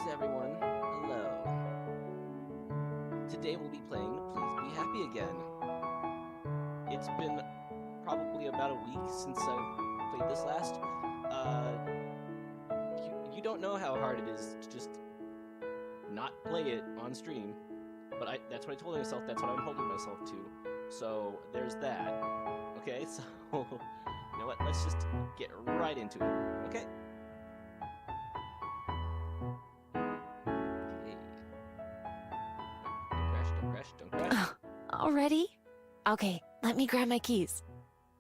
Greetings, everyone. Hello. Today we'll be playing Please Be Happy Again. It's been probably about a week since I played this last. You don't know how hard it is to just not play it on stream, but that's what I told myself, that's what I'm holding myself to. So there's that. Okay, so you know what? Let's just get right into it. Okay. Don't crash. Already? Okay, let me grab my keys.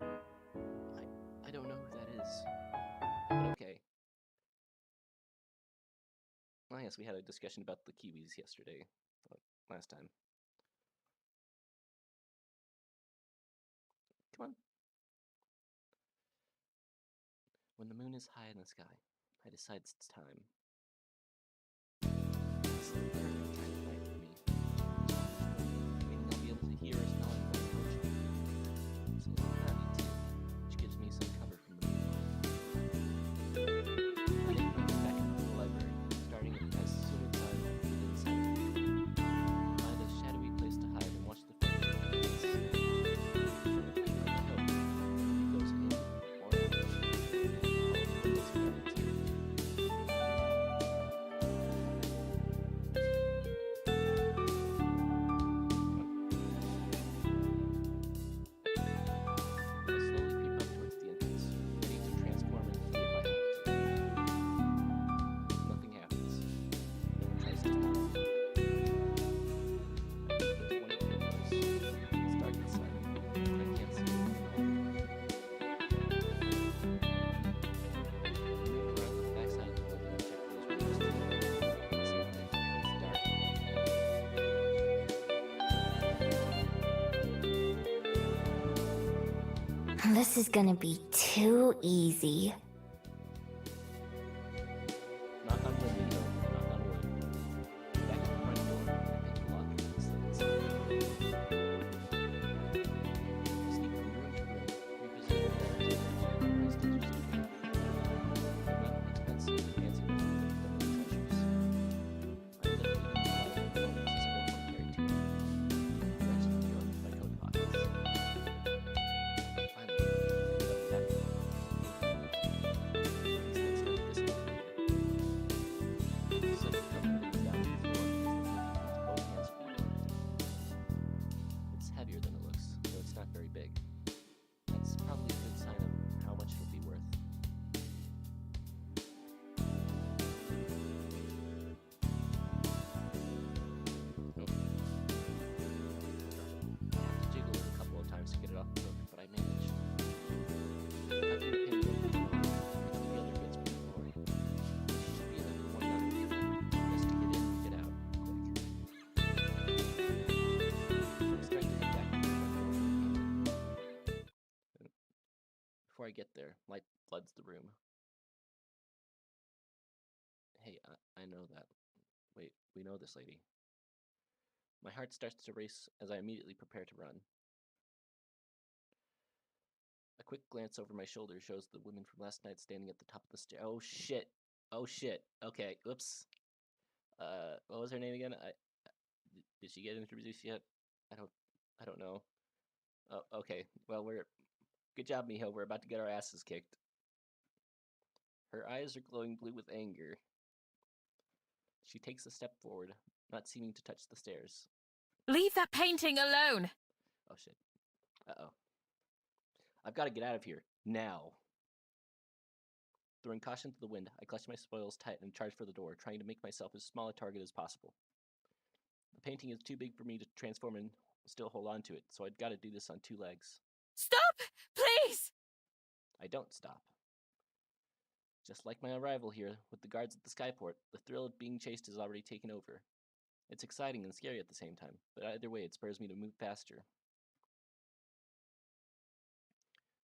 I don't know who that is. But okay. Well, yes, we had a discussion about the Kiwis yesterday. Last time. Come on. When the moon is high in the sky, I decide it's time. It's the perfect kind of night for me. Meaning I'll be able to hear or smell it from the ocean. It's a little cloudy too, which gives me some cover from the moon. I make my way back into the library, starting as soon as I'm inside. Find a shadowy place to hide and watch the film. This is gonna be too easy. Knock on wood, Miho. Knock on wood. Back at the front door, I pick the lock and slip inside. Sneak from room to room, reposition the letters and place teachers to read. Not expensive, fancy looking, but no treasures. I end up reading a lot of my poems as I don't want to carry too many. The rest go into my coat pockets. Finally, I pick up it's heavier than it looks, though it's not very big. That's probably a good sign of how much it'll be worth. Oh. I have to jiggle it a couple of times to get it off the hook, but I manage. Tucking the pin over the door, picking the other bits from the floor. Should be enough for one knot, just to get in and get out quick. Before I get there, light floods the room. Hey, I know that. Wait, we know this lady. My heart starts to race as I immediately prepare to run. A quick glance over my shoulder shows the woman from last night standing at the top of the stair. Oh shit. Oh shit. Okay, oops. What was her name again? Did she get introduced yet? I don't know. Oh, okay. Well, good job, Miho. We're about to get our asses kicked. Her eyes are glowing blue with anger. She takes a step forward, not seeming to touch the stairs. Leave that painting alone! Oh shit. Uh-oh. I've got to get out of here. Now. Throwing caution to the wind, I clutch my spoils tight and charge for the door, trying to make myself as small a target as possible. The painting is too big for me to transform and still hold on to it, so I've got to do this on two legs. Stop! Please! I don't stop. Just like my arrival here, with the guards at the skyport, the thrill of being chased is already taken over. It's exciting and scary at the same time, but either way it spurs me to move faster.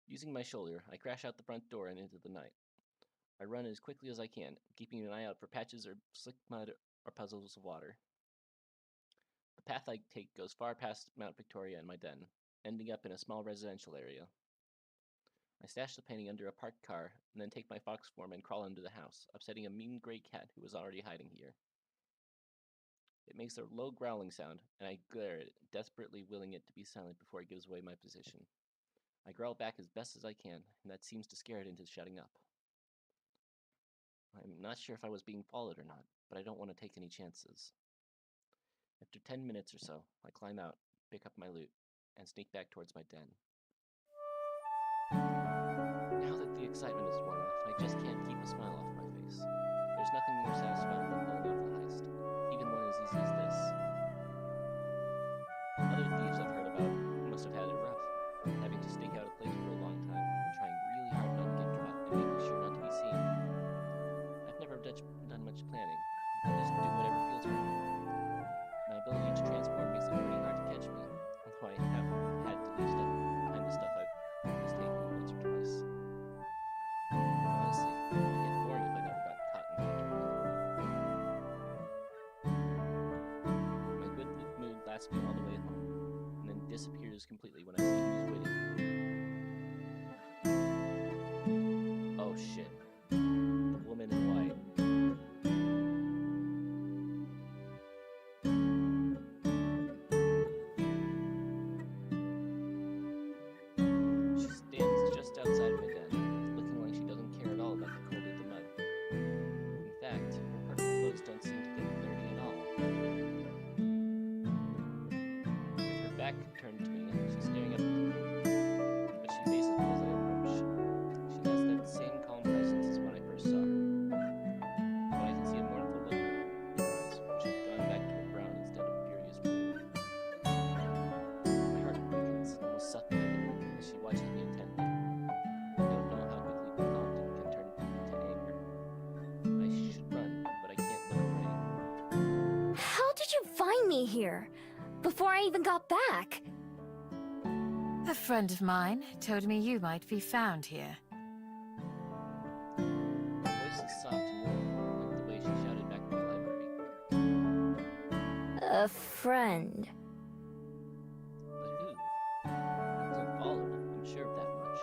Using my shoulder, I crash out the front door and into the night. I run as quickly as I can, keeping an eye out for patches or slick mud or puddles of water. The path I take goes far past Mount Victoria and my den, ending up in a small residential area. I stash the painting under a parked car, and then take my fox form and crawl into the house, upsetting a mean gray cat who was already hiding here. It makes a low growling sound, and I glare at it, desperately willing it to be silent before it gives away my position. I growl back as best as I can, and that seems to scare it into shutting up. I'm not sure if I was being followed or not, but I don't want to take any chances. After 10 minutes or so, I climb out, pick up my loot, and sneak back towards my den. Now that the excitement is worn off, I just can't keep a smile off my face. There's nothing more satisfying than pulling off a heist, even one as easy as this. Other thieves I've heard about must have had it rough, having to stake out a place for a long time, and trying really hard not to get caught, and making sure not to be seen. I've never done much planning. I just do whatever feels right. My ability to transform makes it pretty hard to catch me, although I have had to leave stuff behind the stuff I've mistaken once or twice. Honestly, it'd get boring if I never got caught and had to run. My good mood lasts me all the way home, and then disappears completely when I see who's waiting. Oh shit. The woman in white. She stands just outside my den, looking like she doesn't care at all about the cold or the mud. In fact, her purple clothes don't seem to get dirty at all. With her back turned to me, she's staring up at me, but she faces me as I approach. She has that same calm presence as when I first saw her, but I can see a mournful look in her eyes, which have gone back to a brown instead of furious blue. My heart quickens, almost suffocating, as she watches me intently. I don't know how quickly calm can turn to anger. I should run, but I can't look away. How did you find me here? Before I even got back? A friend of mine told me you might be found here. Her voice is soft and warm, like the way she shouted back from the library. A friend. But who? I wasn't followed, I'm sure of that much.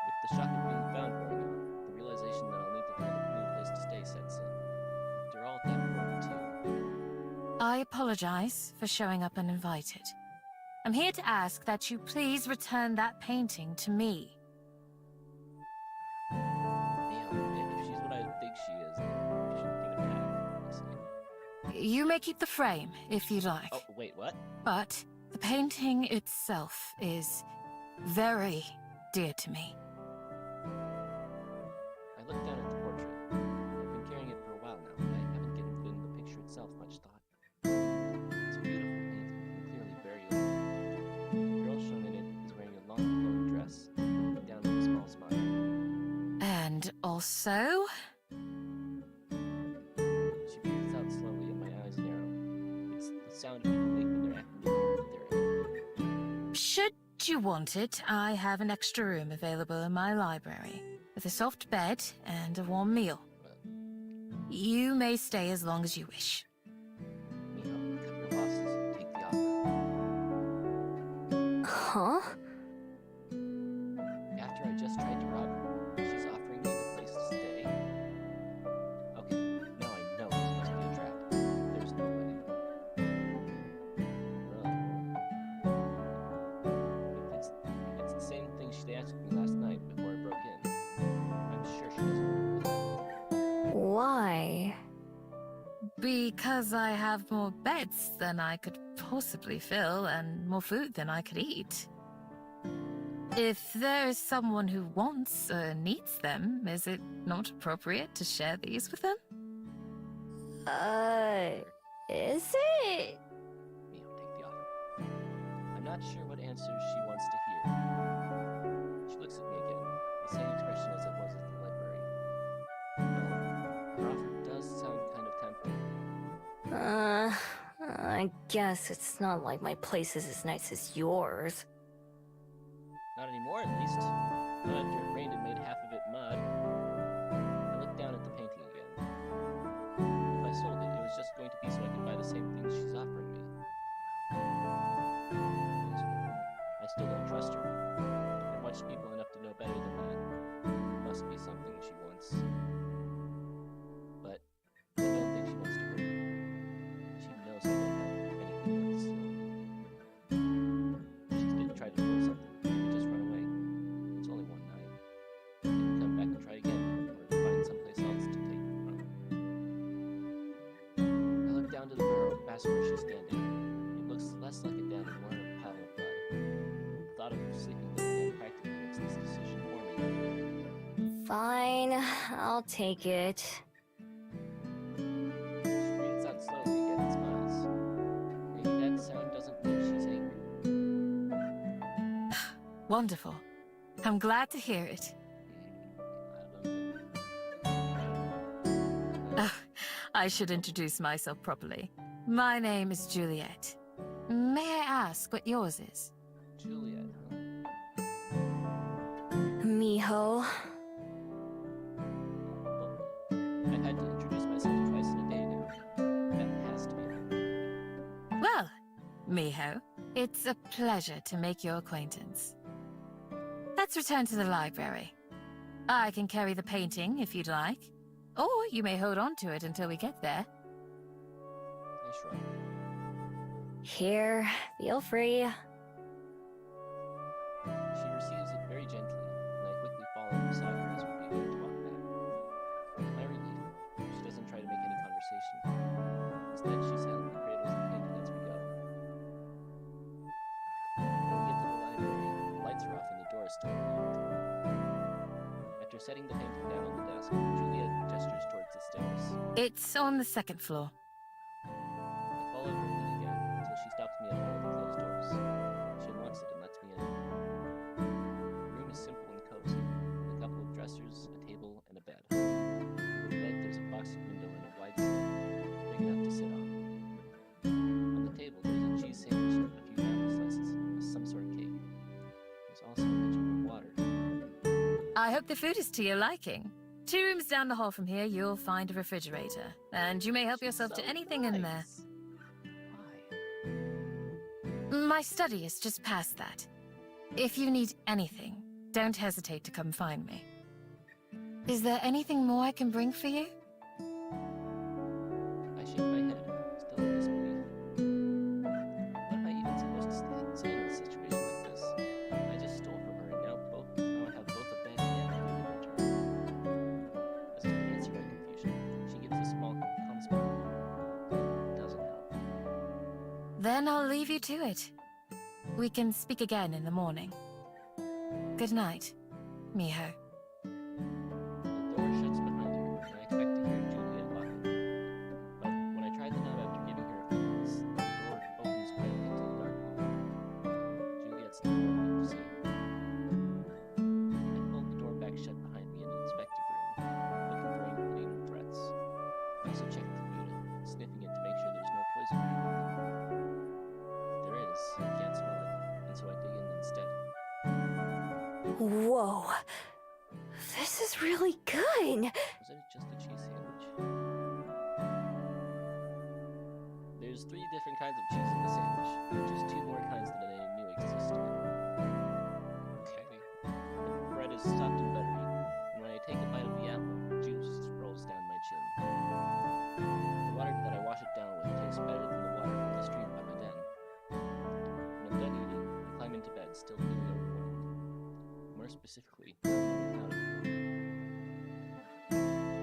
With the shock of being found wearing on, the realization that I'll need to find a new place to stay sets in. After all, that moment too. I apologize for showing up uninvited. I'm here to ask that you please return that painting to me. If she's what I think she is, then she shouldn't give it back, honestly. You may keep the frame, if you like. Oh, wait, what? But the painting itself is very dear to me. I looked down at the portrait. I've been carrying it for a while now, but I haven't given the picture itself much thought. It's a beautiful painting, clearly very old. The girl shown in it is wearing a long flowing dress, looking down with a small smile. And also, She breathes out slowly and my eyes narrow. It's the sound people make when they're acting with their angry. should you want it, I have an extra room available in my library, with a soft bed and a warm meal. You may stay as long as you wish. Miho, cut your losses. Take the offer. Huh? After I just tried to rob her, she's offering me the place to stay. Okay, now I know this must be a trap. There's no way. Well, if it's the same thing she asked me last night before I broke in, I'm sure she doesn't want it. Why? Because I have more beds than I could possibly fill and more food than I could eat. If there is someone who wants or needs them, is it not appropriate to share these with them? Is it? Miho, take the offer. I'm not sure what answers she wants to hear. She looks at me again, the same expression as it was at the library. Well, her offer does sound kind of tempting. I guess it's not like my place is as nice as yours. Not anymore, at least. Not after it rained and made half of it mud. I looked down at the painting again. If I sold it, it was just going to be so I could buy the same things she's offering me. I still don't trust her. take it. Just read it out slowly again and smiles. Maybe that sound doesn't mean she's angry. Wonderful. I'm glad to hear it. I should introduce myself properly. My name is Juliet. May I ask what yours is? Juliet, huh? Miho. I've had to introduce myself twice in a day now. That has to be it. Well, Miho, it's a pleasure to make your acquaintance. Let's return to the library. I can carry the painting if you'd like, or you may hold on to it until we get there. I shrug. Here, feel free. She receives it very gently, and I quickly follow beside her as we begin to walk back. To my relief, she doesn't try to make any conversation. Instead, she silently cradles the painting as we go. When we get to the library, the lights are off and the door is still locked. After setting the painting down on the desk, Juliet gestures towards the stairs. It's on the second floor. I follow her lead again until she stops me at one of the closed doors. She unlocks it and lets me in. The room is simple and cozy, with a couple of dressers, a table, and a bed. On the bed, there's a boxed window and a wide seat, big enough to sit on. On the table, there's a cheese sandwich, a few apple slices, and some sort of cake. There's also a pitcher of water. I hope the food is to your liking. 2 rooms down the hall from here, you'll find a refrigerator, and you may help yourself to anything in there. Why? My study is just past that. If you need anything, don't hesitate to come find me. Is there anything more I can bring for you? I shake my head, still in disbelief. What am I even supposed to say in a situation like this? I just stole from her, and now I have both a bed and food in return. As to answer my confusion, she gives a small calm smile. It doesn't help. Then I'll leave you to it. We can speak again in the morning. Good night, Miho. The door shuts behind her, and I expect to hear Juliet locking. But when I try the knob after giving her a few minutes, the door opens quietly into the dark hall. Juliet's not wanting to see. I pulled the door back shut behind me and inspect the room, looking for any threats. I also checked the food, sniffing it to make sure there's no poison or anything. If there is, I can't smell it, and so I dig in instead. Whoa. This is really good. Was it just a cheese sandwich? There's 3 different kinds of cheese in the sandwich, which is 2 more kinds than I knew existed. Okay. The bread is soft and buttery, and when I take a bite of the apple, juice rolls down my chin. The water that I wash it down with tastes better than the water from the stream by my den. When I'm done eating, I climb into bed, still feeling overwhelmed. More specifically, out of it.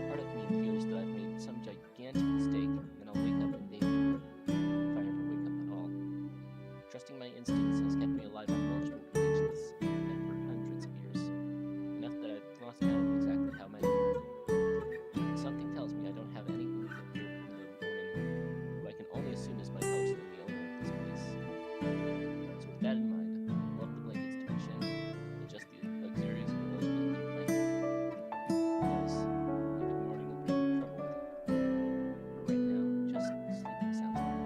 Part of me fears that I've made some gigantic mistake, and I'll wake up in danger, if I ever wake up at all. Trusting my instincts has kept me alive on multiple occasions, and for hundreds of years. Enough that I've lost count of exactly how many. And something tells me I don't have anything to fear from the woman who I can only assume is my host and the owner of this place. So with that in mind, I pull up the blankets to my shed, adjust the luxurious pillows beneath my head. Yes, maybe the morning will bring trouble with it. But right now, just sleeping sounds fine.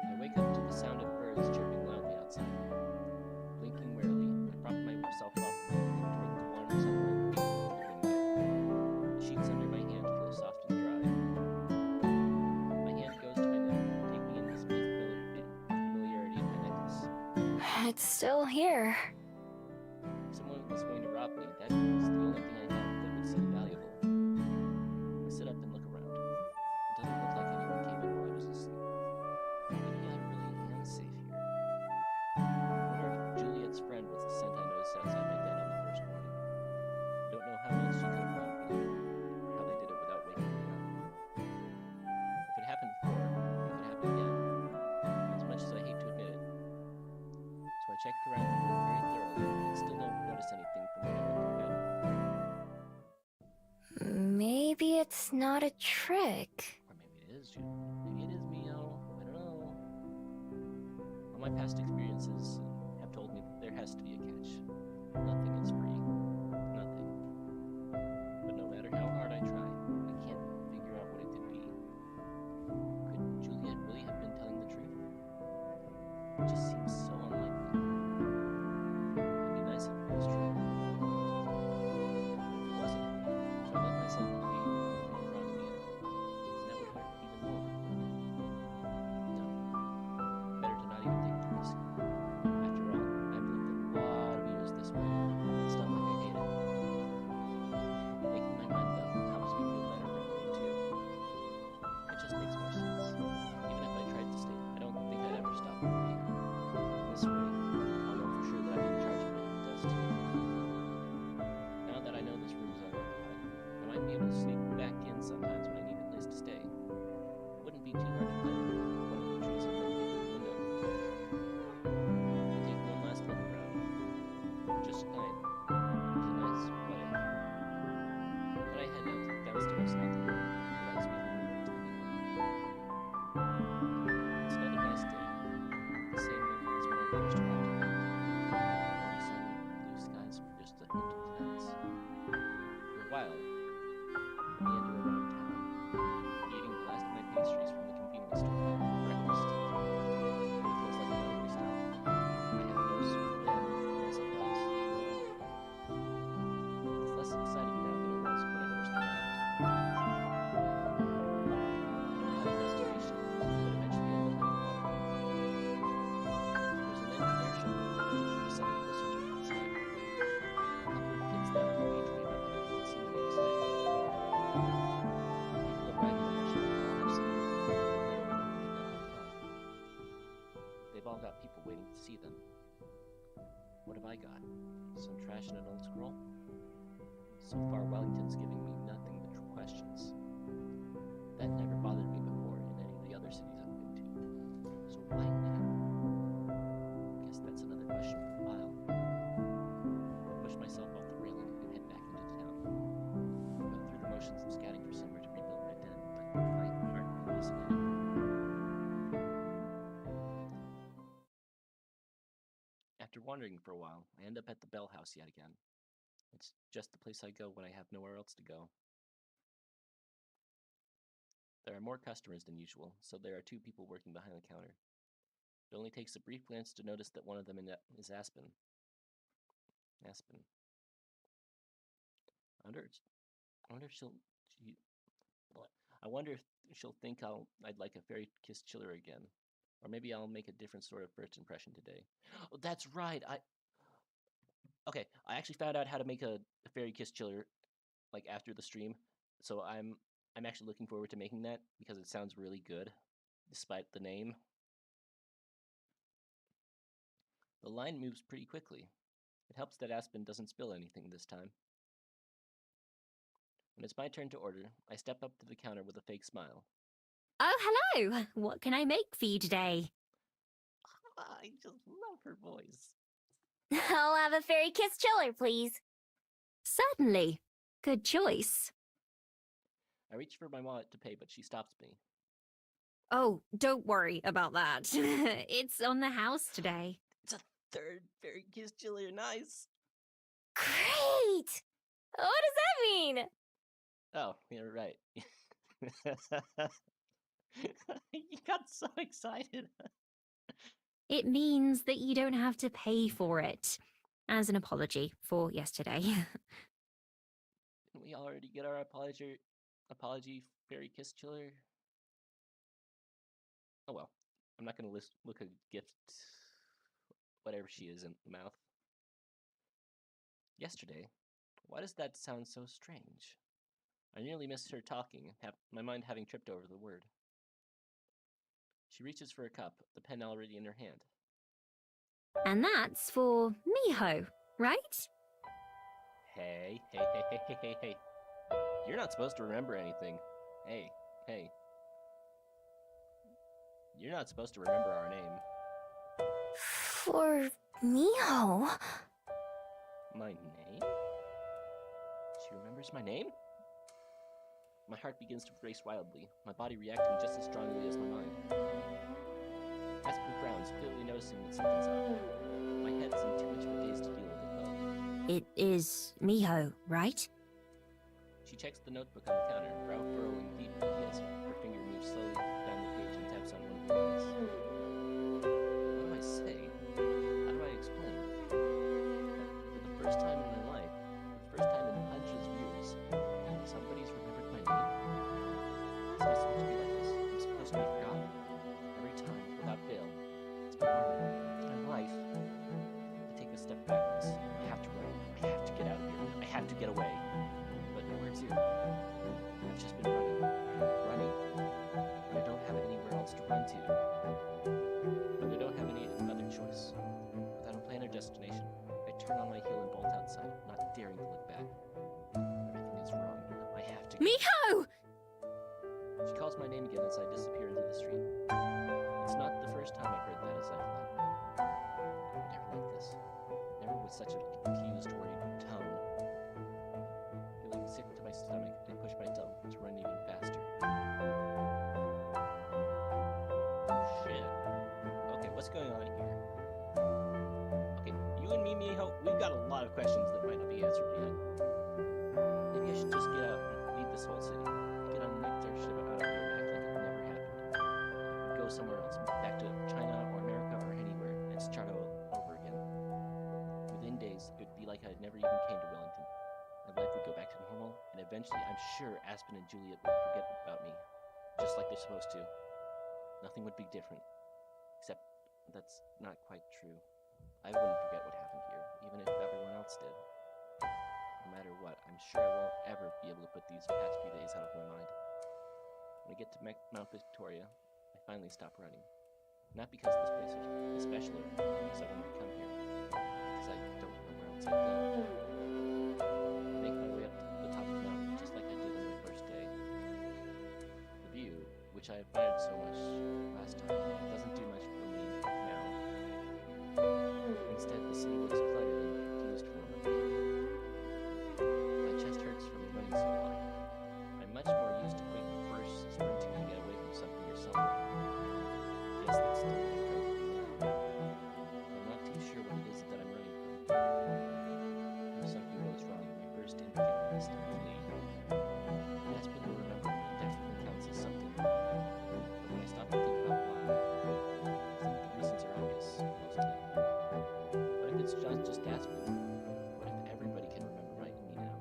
I wake up to the sound of birds chirping loudly outside. Blinking warily, I prop myself up and look toward the warm sunlight beating through the window. The sheets under my hand feel soft and dry. My hand goes to my neck, taking in the smooth familiarity of my necklace. It's still here. If someone was going to rob me, that is the only thing I have that would seem valuable. I sit up and look around. It doesn't look like anyone came in while I was asleep. Maybe I really am safe here. I wonder if Juliet's friend was the scent I noticed outside my den on the first morning. I don't know how else she could have found me, or how they did it without waking me up. If it happened before, it could happen again. It's check around the room very thoroughly, but still don't notice anything from when I went to bed. Maybe it's not a trick. Or maybe it is, maybe it is Miho. I don't know. All my past experiences have told me that there has to be a catch. Nothing is free. Nothing. But no matter how hard I try, I can't figure out what it could be. Could Juliet really have been telling the truth? It just seems so unlikely. It'd be nice if it was true. If it wasn't, so I let myself believe it brought me in. That would hurt even more, wouldn't it? No. Better to not even take the risk. After all, I've lived a lot of years this way. It's not like I hate it. Making my mind up helps me feel better right away, too. It just makes more sense. Even if I tried to stay, I don't think I'd ever stop worrying. This way, I'll know for sure that I'm in charge of my own destiny. Now that I know this room's unoccupied, I might be able to sneak back in sometimes when I need a place to stay. It wouldn't be too hard to climb one of the trees and then get through the window. I'll take one last look around. Just kind. It's a nice way. Then I head downstairs out the room without speaking a word to anyone. It's another nice day. The same as when I first arrived at night. Warm sun, blue skies with just a hint of clouds. For a while, I meander around town, eating the last of my pastries from the convenience store for breakfast. It feels like a hungry stop. I have no soup again, no supplies, no food. It's less exciting now than it was when I first arrived. I don't have a destination, but eventually I'll end up in the water. There's an engineer ship we're sending closer to the inside. A couple of kids down at the beach wave up here and seem to be excited. People arriving on the ship all have something to do, and they don't know anything about fun. They've all got people waiting to see them. What have I got? Some trash and an old scroll? So far, Wellington's giving me nothing but questions. That never bothered me before in any of the other cities I've been to. So why now? Guess that's another question for the file. I push myself off the railing and head back into town. Go through the motions of scouting for somewhere to rebuild my den, but my heart isn't in it. After wandering for a while, I end up at the Bell House yet again. It's just the place I go when I have nowhere else to go. There are more customers than usual, so there are two people working behind the counter. It only takes a brief glance to notice that one of them is Aspen. Aspen. I wonder if I wonder if she'll think I'd like a fairy kiss chiller again. Or maybe I'll make a different sort of first impression today. Oh, that's right. Okay, I actually found out how to make a fairy kiss chiller like after the stream. So I'm actually looking forward to making that because it sounds really good despite the name. The line moves pretty quickly. It helps that Aspen doesn't spill anything this time. When it's my turn to order, I step up to the counter with a fake smile. Oh, hello! What can I make for you today? I just love her voice. I'll have a fairy kiss chiller, please. Certainly. Good choice. I reach for my wallet to pay, but she stops me. Oh, don't worry about that. It's on the house today. It's a third fairy kiss chiller, nice. Great! What does that mean? Oh, you're right. You got so excited. It means that you don't have to pay for it. As an apology for yesterday. Didn't we already get our apology fairy kiss chiller? Oh well. I'm not gonna look a gift whatever she is in the mouth. Yesterday? Why does that sound so strange? I nearly missed her talking, my mind having tripped over the word. She reaches for a cup, the pen already in her hand. And that's for Miho, right? Hey. You're not supposed to remember anything. Hey. You're not supposed to remember our name. For Miho? My name? She remembers my name? My heart begins to race wildly, my body reacting just as strongly as my mind. Aspen frowns, clearly noticing that something's up. My head's in too much of a daze to deal with it, though. It is Miho, right? She checks the notebook on the counter, brow furrowing deeply as her finger moves slowly down the page and taps on one of the lines. What do I say? How do I explain? That for the first time in my life, for the first time in hundreds of years, somebody's remembered my name? It's not supposed to be like this. I'm supposed to be forgotten. Every time, without fail. It's my armor. It's my life. I take a step backwards. I have to run. I have to get out of here. I have to get away. But where to? I've just been running, and I don't have anywhere else to run to. But I don't have any other choice. Without a plan or destination, I turn on my heel and bolt outside, not daring to look back. Everything is wrong. I have to. Miho! She calls my name again as I disappear into the street. It's not the first time I've heard that as I fly. Never like this. Never with such a confused, worried tone. Feeling sick to my stomach, I push myself to run even faster. Shit. Okay, what's going on here? Okay, you and me, Miho, we've got a lot of questions that might not be answered yet. Maybe I should just get out and leave this whole city. Get on the next airship out of here and act like it never happened. Go somewhere else, back to China or America or anywhere, and start over again. Within days, it would be like I never even came to Wellington. My life would go back to normal, and eventually I'm sure Aspen and Juliet would forget about me, just like they're supposed to. Nothing would be different. Except that's not quite true. I wouldn't forget what happened here, even if everyone else did. No matter what, I'm sure I won't ever be able to put these past few days out of my mind. When I get to Mount Victoria, I finally stop running. Not because this place is special or because I wanted to come here, because I don't know where else I'd go. I make my way up to the top of the mountain, just like I did on my first day. The view, which I admired so much last time, doesn't do much for me now. Instead, the city looks cluttered and confused for me. My chest hurts from running so long. I'm much more used to quick bursts sprinting to get away from something or someone. Yes, that's still what I'm trying to do now. I'm not too sure what it is that I'm running from. If something goes wrong, my first instinct is to flee. Aspen will remember me and definitely counts as something. But when I stop to think about why, I think the reasons are obvious, mostly. What if it's just Aspen? What if everybody can remember me now?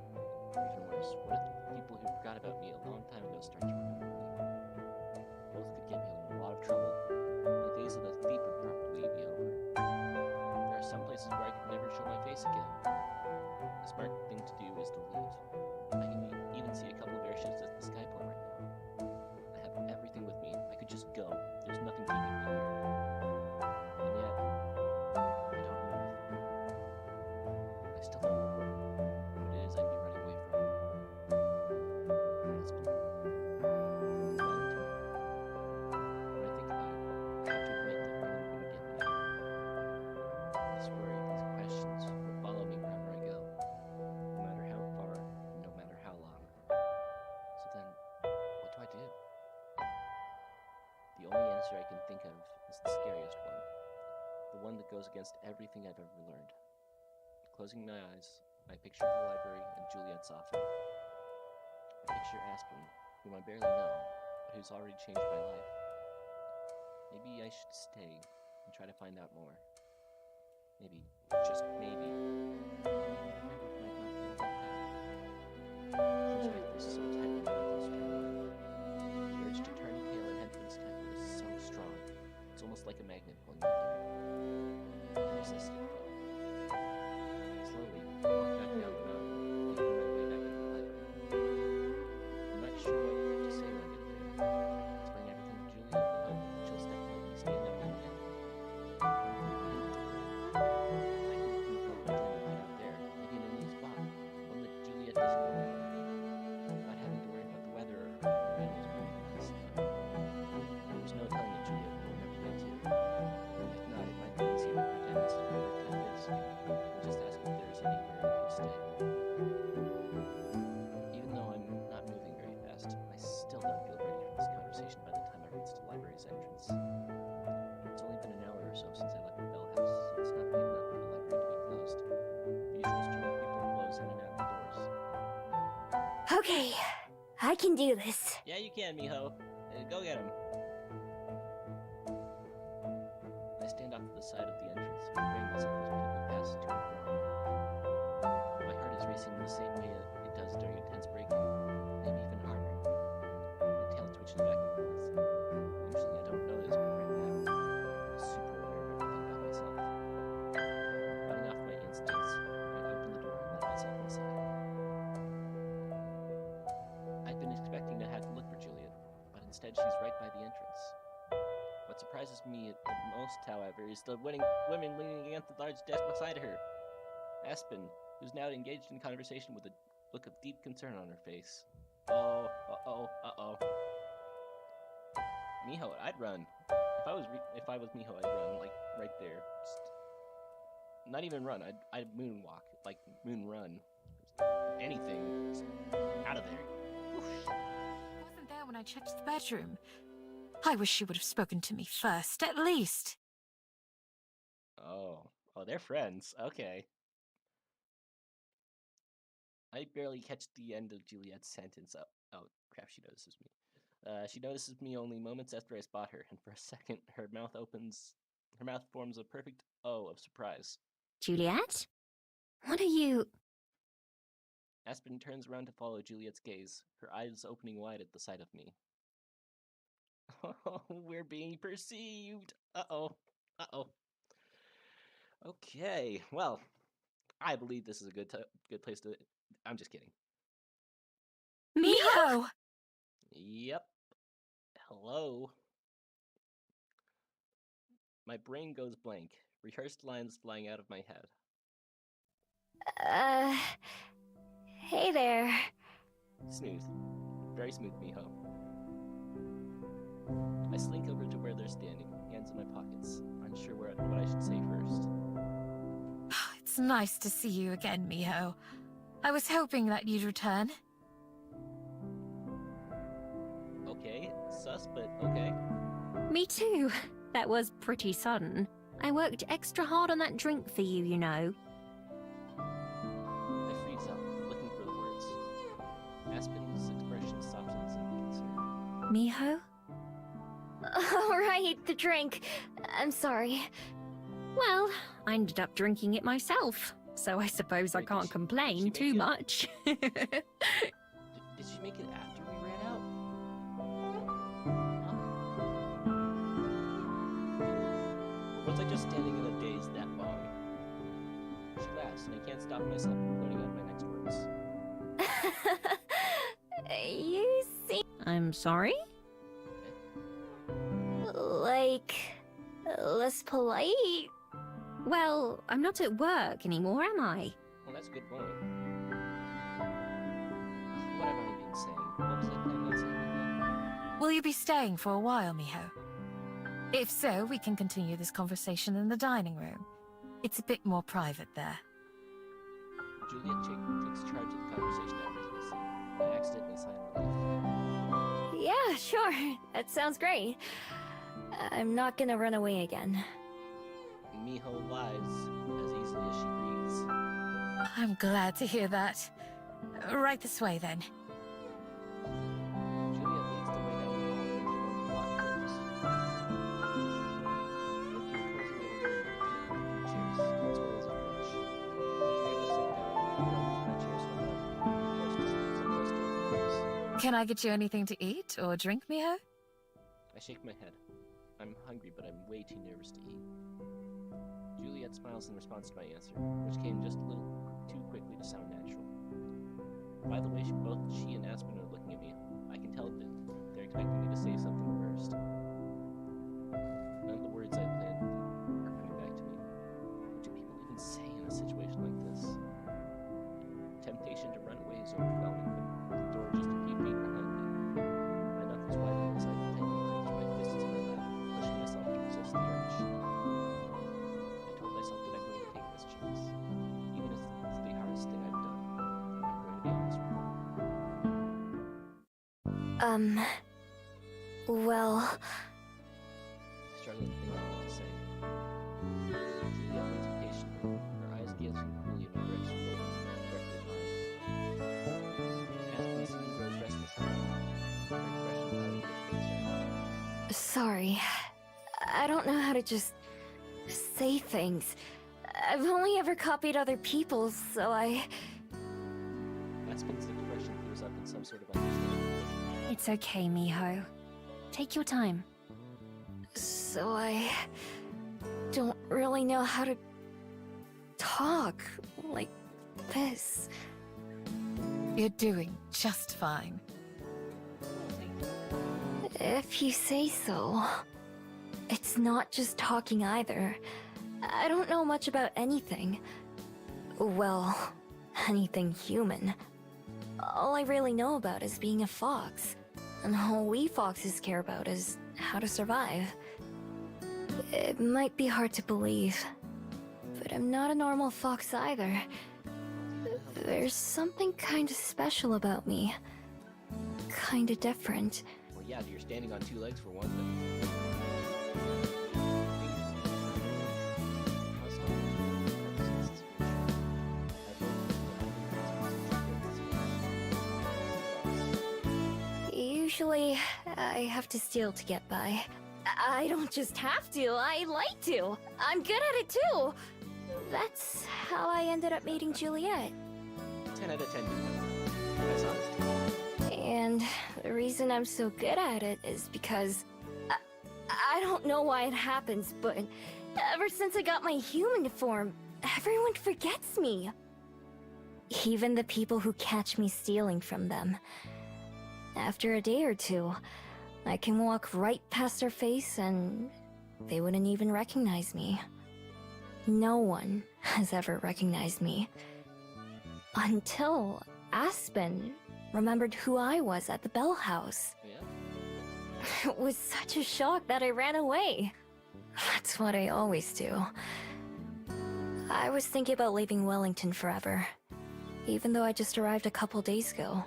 Or even worse, what if the people who forgot about me a long time ago start to remember me? Both could get me in a lot of trouble. The days of the thief would probably be over. There are some places where I could never show my face again. The smart thing to do is to leave. I can even see a couple of airships at the skyport right now. I have everything with me. I could just go. There's nothing keeping me here. And yet, I don't move. I still don't know what it is I'd be running away from. Aspen. Wellington. When I think about it, I have to admit that running wouldn't get me out. This worry, these questions, will follow me wherever I go. No matter how far, no matter how long. So then, what do I do? The only answer I can think of is the scariest one. The one that goes against everything I've ever learned. Closing my eyes, I picture the library and Juliet's office. I picture Aspen, whom I barely know, but who's already changed my life. Maybe I should stay and try to find out more. Maybe, just maybe, it might not be all that bad. Close my fists so tightly that nothing's turning. The urge to turn pale and head for the skyport is so strong, it's almost like a magnet pulling me there. I resist it, though. Slowly, I walk back down the mountain, making my way back to the library. I'm not sure what to say when I get there. Explain everything to Juliet and hope she'll step and let me stay in that room again. I can move on my time right out there, maybe in a new spot, one that Juliet doesn't know about. Not having to worry about the weather or animals running past. There's no telling that Juliet will remember me too. If not, it might be easier to pretend this is my time Okay, I can do this. Yeah, you can, Miho. Go get him. I stand off to the side of the entrance, preparing myself as people pass to and from. My heart is racing in the same way it does during intense breaking, maybe even harder. The tail twitches back and forth. Usually I don't notice, but right now I'm super aware of everything about myself. Running off my instincts, I open the door and let myself inside. I'd been expecting to have to look for Juliet, but instead she's right by the entrance. What surprises me the most, however, is the women leaning against the large desk beside her. Aspen, who's now engaged in conversation with a look of deep concern on her face. Oh, uh-oh. Miho, I'd run. If I was Miho, I'd run, like, right there. Just not even run, I'd moonwalk, like, moon run. Anything. Just out of there. Whoosh. I wasn't there when I checked the bedroom. I wish she would have spoken to me first, at least. Oh, they're friends. Okay. I barely catch the end of Juliet's sentence. Oh, crap, she notices me. She notices me only moments after I spot her, and for a second, her mouth forms a perfect O of surprise. Juliet? What are you... Aspen turns around to follow Juliet's gaze, her eyes opening wide at the sight of me. Oh, we're being perceived! Uh-oh. Okay, well, I believe this is a good place to... I'm just kidding. Miho! Yep. Hello. My brain goes blank, rehearsed lines flying out of my head. Hey there. Smooth. Very smooth, Miho. I slink over to where they're standing, hands in my pockets, unsure what I should say first. It's nice to see you again, Miho. I was hoping that you'd return. Okay, sus, but okay. Me too. That was pretty sudden. I worked extra hard on that drink for you, you know. I freeze out, looking for the words. Aspen's expression softens in concern. Miho? Alright, the drink. I'm sorry. Well, I ended up drinking it myself, so I suppose I Wait, can't did she complain make too it? much. Did she make it after we ran out? Or was I just standing in a daze that long? She laughs, and I can't stop myself from pointing out my next words. You seem I'm sorry? like less polite. Well, I'm not at work anymore, am I? Well, that's a good point. What have I been saying? What was I planning on saying again? Will you be staying for a while, Miho? If so, we can continue this conversation in the dining room. It's a bit more private there. Juliet takes charge of the conversation effortlessly. I accidentally sigh in relief. Yeah, sure. That sounds great. I'm not gonna run away again. Miho lies as easily as she breathes. I'm glad to hear that. Right this way, then. Juliet leads the way down the hall and one of the locked doors. Looking closely at her chairs and spoons of fridge. Three of us sit down, one of my chairs swung up, close to so close to our nose. Can I get you anything to eat or drink, Miho? I shake my head. I'm hungry, but I'm way too nervous to eat. Juliet smiles in response to my answer, which came just a little too quickly to sound natural. By the way, both she and Aspen are looking at me. I can tell that they're expecting me to say something first. None of the words I planned are coming back to me. What do people even say in a situation like this? Temptation to run away is overwhelming, but the door just a few feet behind me. My knuckles widen as I tightly clench my fists in my lap, pushing myself to resist the urge. I told myself that I'm going to take this chance. Even if it's the hardest thing I've done, I'm going to be honest with her. Well, Struggling to think of what to say. Juliet waits patiently, her eyes gazing coolly in my direction, directly at mine. Aspen seems sorry. I don't know how to just say things. I've only ever copied other people's, so Aspen's expression clears up in some sort of understanding. It's okay, Miho. Take your time. So I don't really know how to talk like this. You're doing just fine. If you say so. It's not just talking either. I don't know much about anything. Well, anything human. All I really know about is being a fox. And all we foxes care about is how to survive. It might be hard to believe, but I'm not a normal fox either. There's something kinda special about me. Kinda different. Well, yeah, you're standing on two legs for one thing. Usually, I have to steal to get by. I don't just have to, I like to. I'm good at it too. That's how I ended up meeting Juliet. 10 out of 10. That's honest. And the reason I'm so good at it is because I don't know why it happens, but ever since I got my human form, everyone forgets me. Even the people who catch me stealing from them. After a day or two, I can walk right past their face and they wouldn't even recognize me. No one has ever recognized me. Until Aspen remembered who I was at the Bell House. Yeah. It was such a shock that I ran away. That's what I always do. I was thinking about leaving Wellington forever, even though I just arrived a couple days ago.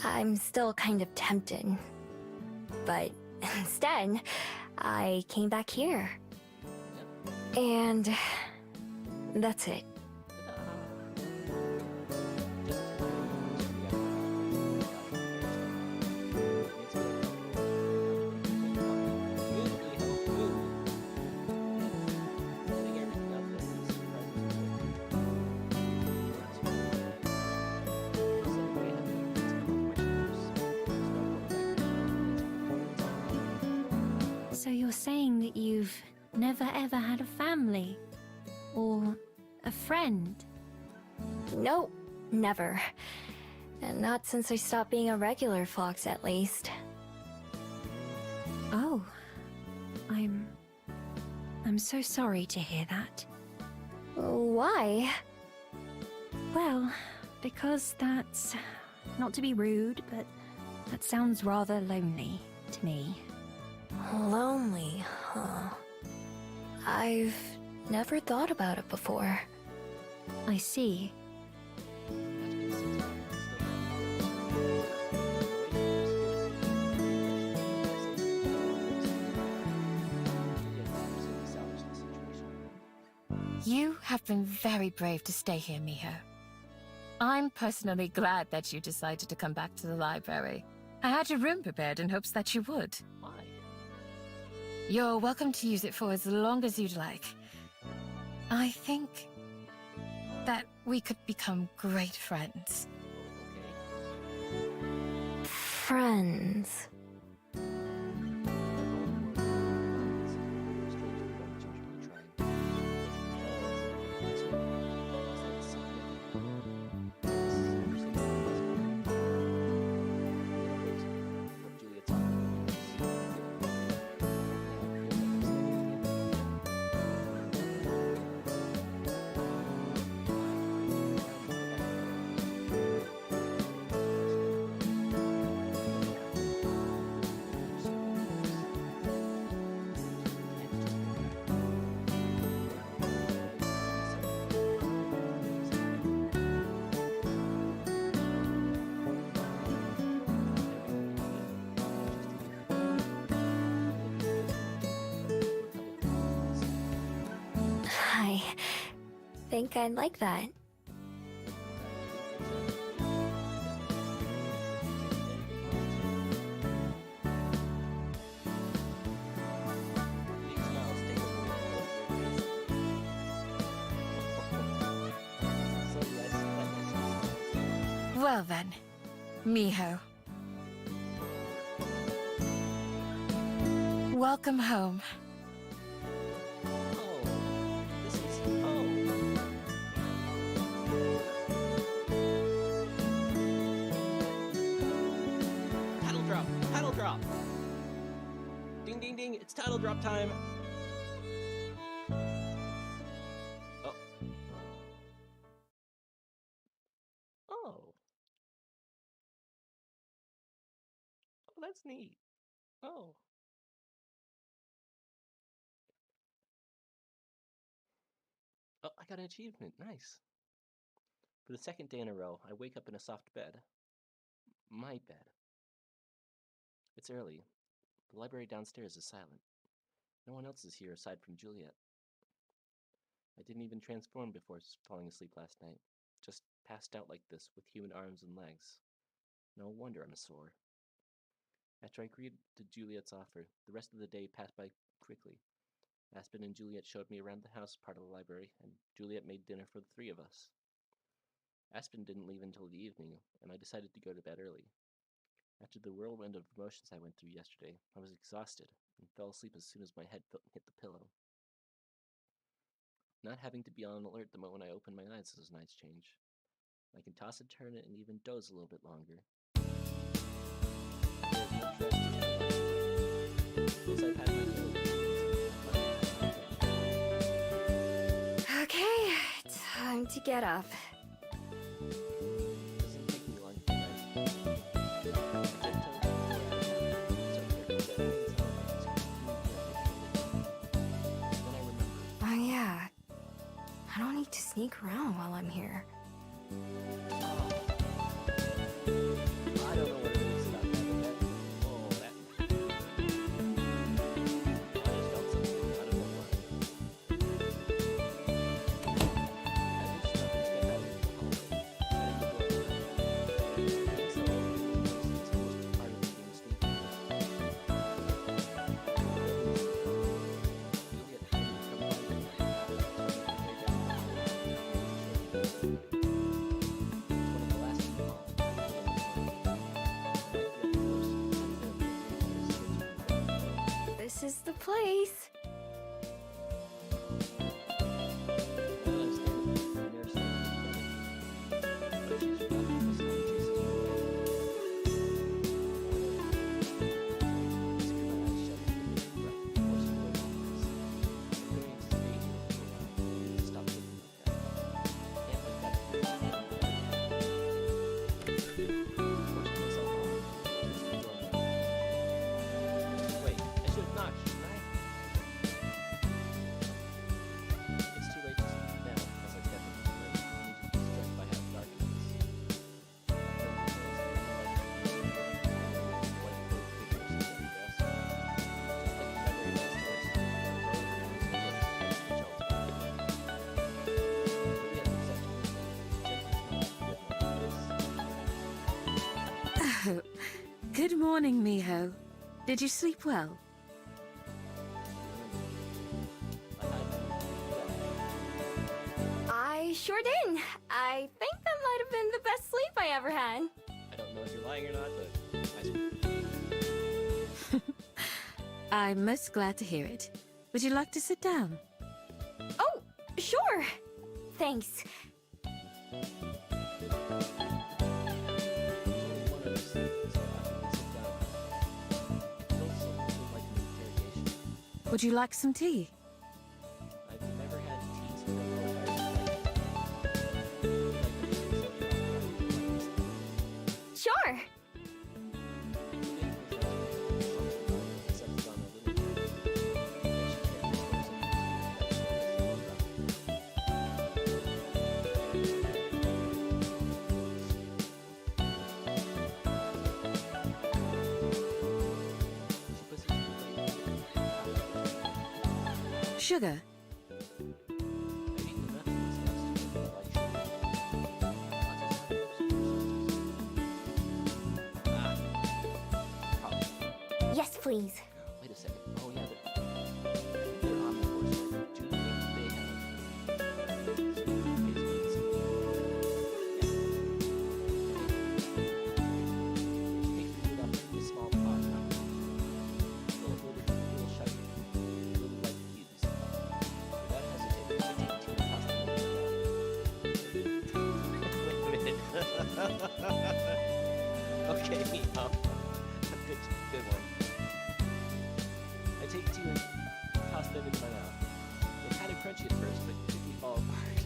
I'm still kind of tempted, but instead, I came back here. And that's it. So you're saying that you've never ever had a family? Or a friend? Nope, never. And not since I stopped being a regular fox, at least. Oh. I'm so sorry to hear that. Why? Well, because that's... not to be rude, but that sounds rather lonely to me. Lonely, huh? I've never thought about it before. I see. You have been very brave to stay here, Miho. I'm personally glad that you decided to come back to the library. I had your room prepared in hopes that you would. Why? You're welcome to use it for as long as you'd like. I think that we could become great friends. Friends. I think I'd like that. Well then, Miho. Welcome home. Oh, this is home. Title drop! Title drop! Ding ding ding! It's title drop time! Oh. Oh. Oh, that's neat. Oh. Oh, I got an achievement. Nice. For the second day in a row, I wake up in a soft bed. My bed. It's early. The library downstairs is silent. No one else is here aside from Juliet. I didn't even transform before falling asleep last night. Just passed out like this with human arms and legs. No wonder I'm sore. After I agreed to Juliet's offer, the rest of the day passed by quickly. Aspen and Juliet showed me around the house part of the library, and Juliet made dinner for the three of us. Aspen didn't leave until the evening, and I decided to go to bed early. After the whirlwind of emotions I went through yesterday, I was exhausted and fell asleep as soon as my head hit the pillow. Not having to be on alert the moment I open my eyes is a nice change. I can toss and turn it and even doze a little bit longer. Okay, time to get up. Doesn't take me long to Oh yeah, I don't need to sneak around while I'm here. I don't know what it is about that. Oh, that. I just felt something. I don't know why. This is the place. Wait, I should have knocked, shouldn't I? It's too late to sleep now, as I step into the room, struck by half darkness. Oh, good morning, Miho. Did you sleep well? I sure did. I think that might have been the best sleep I ever had. I don't know if you're lying or not, but I'm most glad to hear it. Would you like to sit down? Oh, sure. Thanks. Would you like some tea? I've never had tea Sure. Sugar? Yes, please. Wait a second. Oh yeah, they're omnivores. Like, do you think they have? Okay, Miho. Good one. I take two and toss them into my mouth. They're kind of crunchy at first, but quickly fall apart.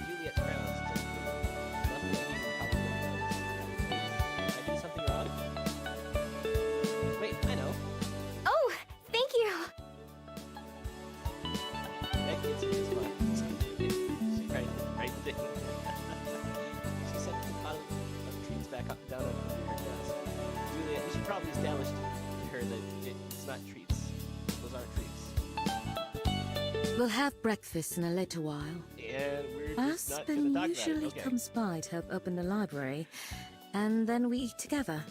Juliet frowns, just nothing even probably knows. Did I do something wrong? Wait, I know. Oh, thank you. That kid's really smart. She right thing. She set the pile of treats back up down under her desk. Juliet, we should probably establish to her that it's not treats. Those aren't treats. We'll have breakfast in a little while. And we're just not gonna Aspen talk usually about it. Okay. comes by to help open the library, and then we eat together.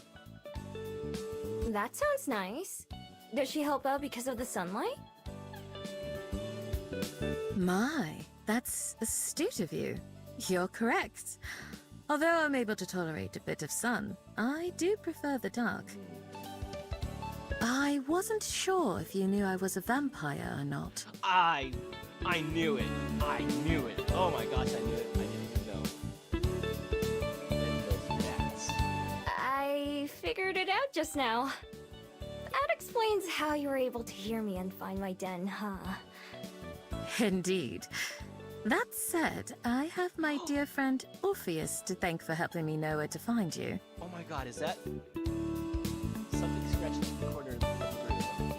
That sounds nice. Does she help out because of the sunlight? My, that's astute of you. You're correct. Although I'm able to tolerate a bit of sun, I do prefer the dark. I wasn't sure if you knew I was a vampire or not. I knew it. I knew it. Oh my gosh, I knew it. I didn't even know. And those bats. I figured it out just now. That explains how you were able to hear me and find my den, huh? Indeed. That said, I have my dear friend Orpheus to thank for helping me know where to find you. Oh my god, is that something scratched in the corner of the room? I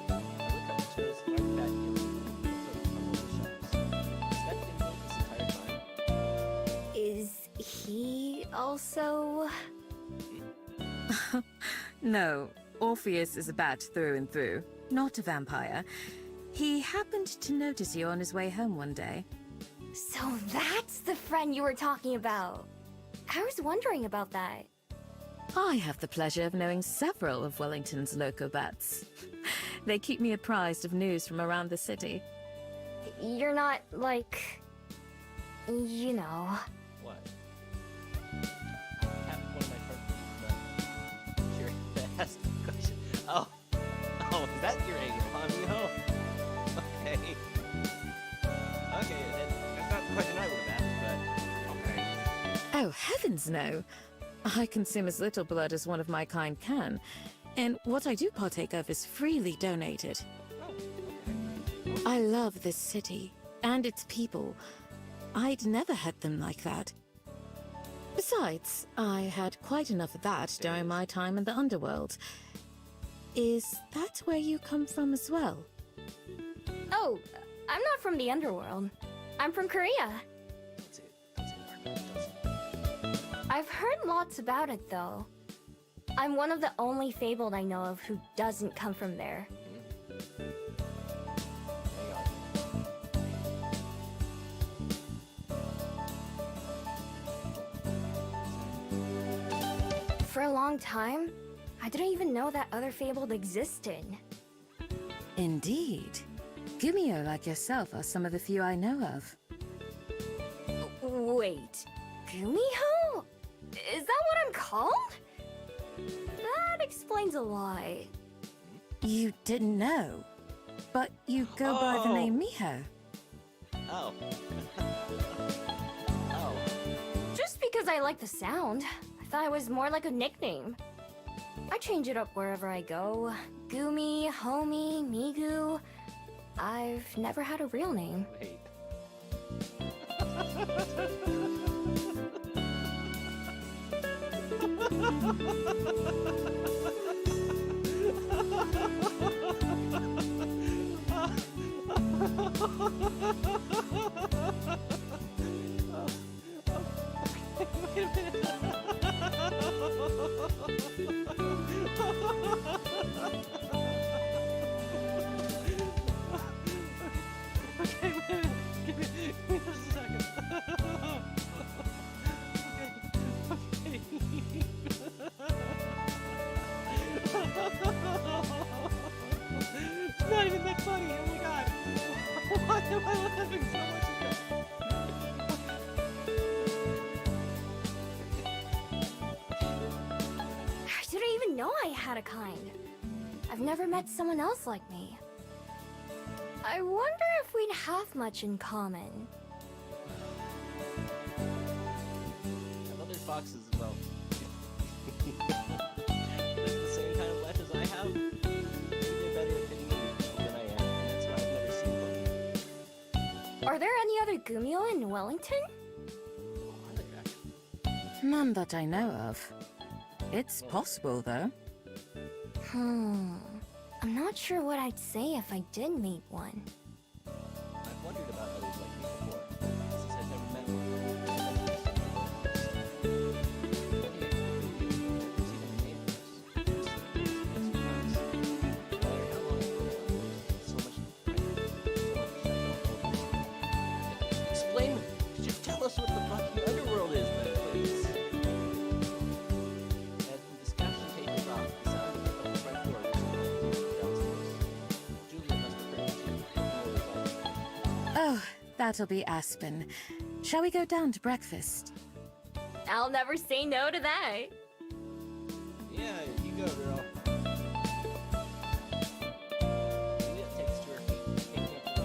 look up and shows a large bat on the shelves. Is that thing going this entire time? Is he also... No, Orpheus is a bat through and through, not a vampire. He happened to notice you on his way home one day. So that's the friend you were talking about. I was wondering about that. I have the pleasure of knowing several of Wellington's local bats. They keep me apprised of news from around the city. You're not, like... You know... What? One of my friends. Sure, that's the question. Oh, is that your angle, huh, Miho? Okay. Okay, that's not the question I would have asked, but okay. Oh, heavens no! I consume as little blood as one of my kind can, and what I do partake of is freely donated. Oh, okay. I love this city, and its people. I'd never had them like that. Besides, I had quite enough of that during my time in the underworld. Is that where you come from as well? Oh, I'm not from the underworld. I'm from Korea. Don't say it, don't say it. I've heard lots about it, though. I'm one of the only fabled I know of who doesn't come from there. For a long time, I didn't even know that other fabled existed. Indeed. Gumio like yourself are some of the few I know of. Wait, Gumiho? Is that what I'm called? That explains a lot. You didn't know, but you go by the Oh. name Miho. Oh. Oh. Just because I like the sound, I thought it was more like a nickname. I change it up wherever I go. Gumi, Homie, Migu. I've never had a real name. Wait. Wait a minute. Okay, wait a minute. Give me just a second. Okay. It's not even that funny. Oh my god. Why am I laughing so much at that? I didn't even know I had a kind. I've never met someone else like me. I wonder if we'd have much in common. foxes as well. That's the same kind of latches I have. Maybe they're better at fitting in than I am, and that's why I've never seen one. Are there any other Gumio in Wellington? Are there actually? None that I know of. It's possible, though. I'm not sure what I'd say if I did meet one. I've wondered about others like me before, since I've never met one. Explain, just tell us what the fucking underworld is, then, please. As the discussion tapers off, the sound of the front door downstairs. Julia must have heard too. Oh, that'll be Aspen. Shall we go down to breakfast? I'll never say no to that. Yeah, you go, girl. Juliet takes to her feet, taking up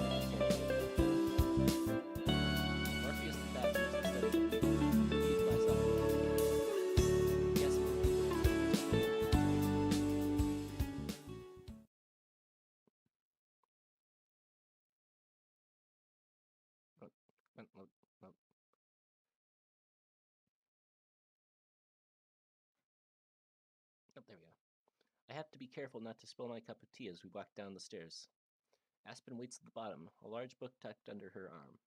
the Morpheus the Baptist instead of confused myself. Yes, oh, there we go. I have to be careful not to spill my cup of tea as we walk down the stairs. Aspen waits at the bottom, a large book tucked under her arm.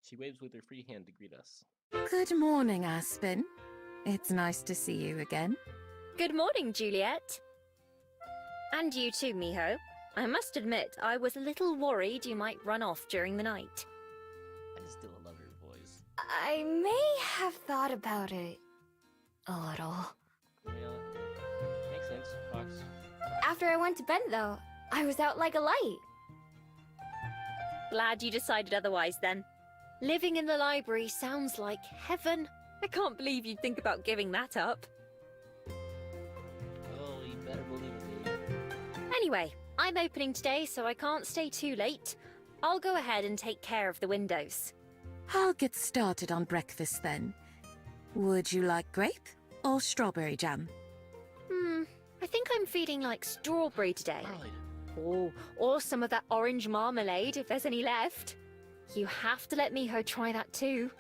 She waves with her free hand to greet us. Good morning, Aspen. It's nice to see you again. Good morning, Juliet. And you too, Miho. I must admit, I was a little worried you might run off during the night. I still love her voice. I may have thought about it a little. Well, makes sense, Fox. After I went to bed, though, I was out like a light. Glad you decided otherwise, then. Living in the library sounds like heaven. I can't believe you'd think about giving that up. Oh, you better believe it, baby. Anyway, I'm opening today, so I can't stay too late. I'll go ahead and take care of the windows. I'll get started on breakfast then. Would you like grape or strawberry jam? I think I'm feeling like strawberry today. Marmalade. Oh, or some of that orange marmalade if there's any left. You have to let Miho try that too.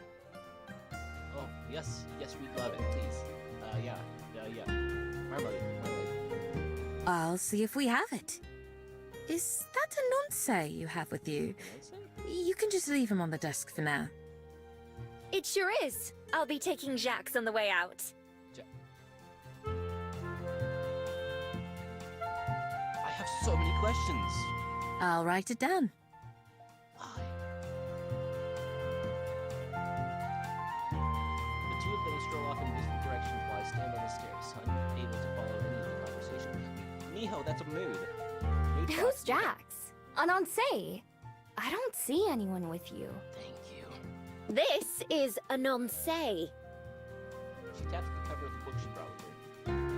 Oh, yes, we'd love it, please. Yeah. Marmalade. I'll see if we have it. Is that a nonce you have with you? You can just leave him on the desk for now. It sure is. I'll be taking Jacques on the way out. I have so many questions. I'll write it down. Why? The two of them stroll off in different directions while I stand on the stairs, unable to follow any of the conversation. Miho, that's a mood. Who's Jax? Anonce? I don't see anyone with you. Thank you. This is a nonce. She taps the cover of the book she brought with her.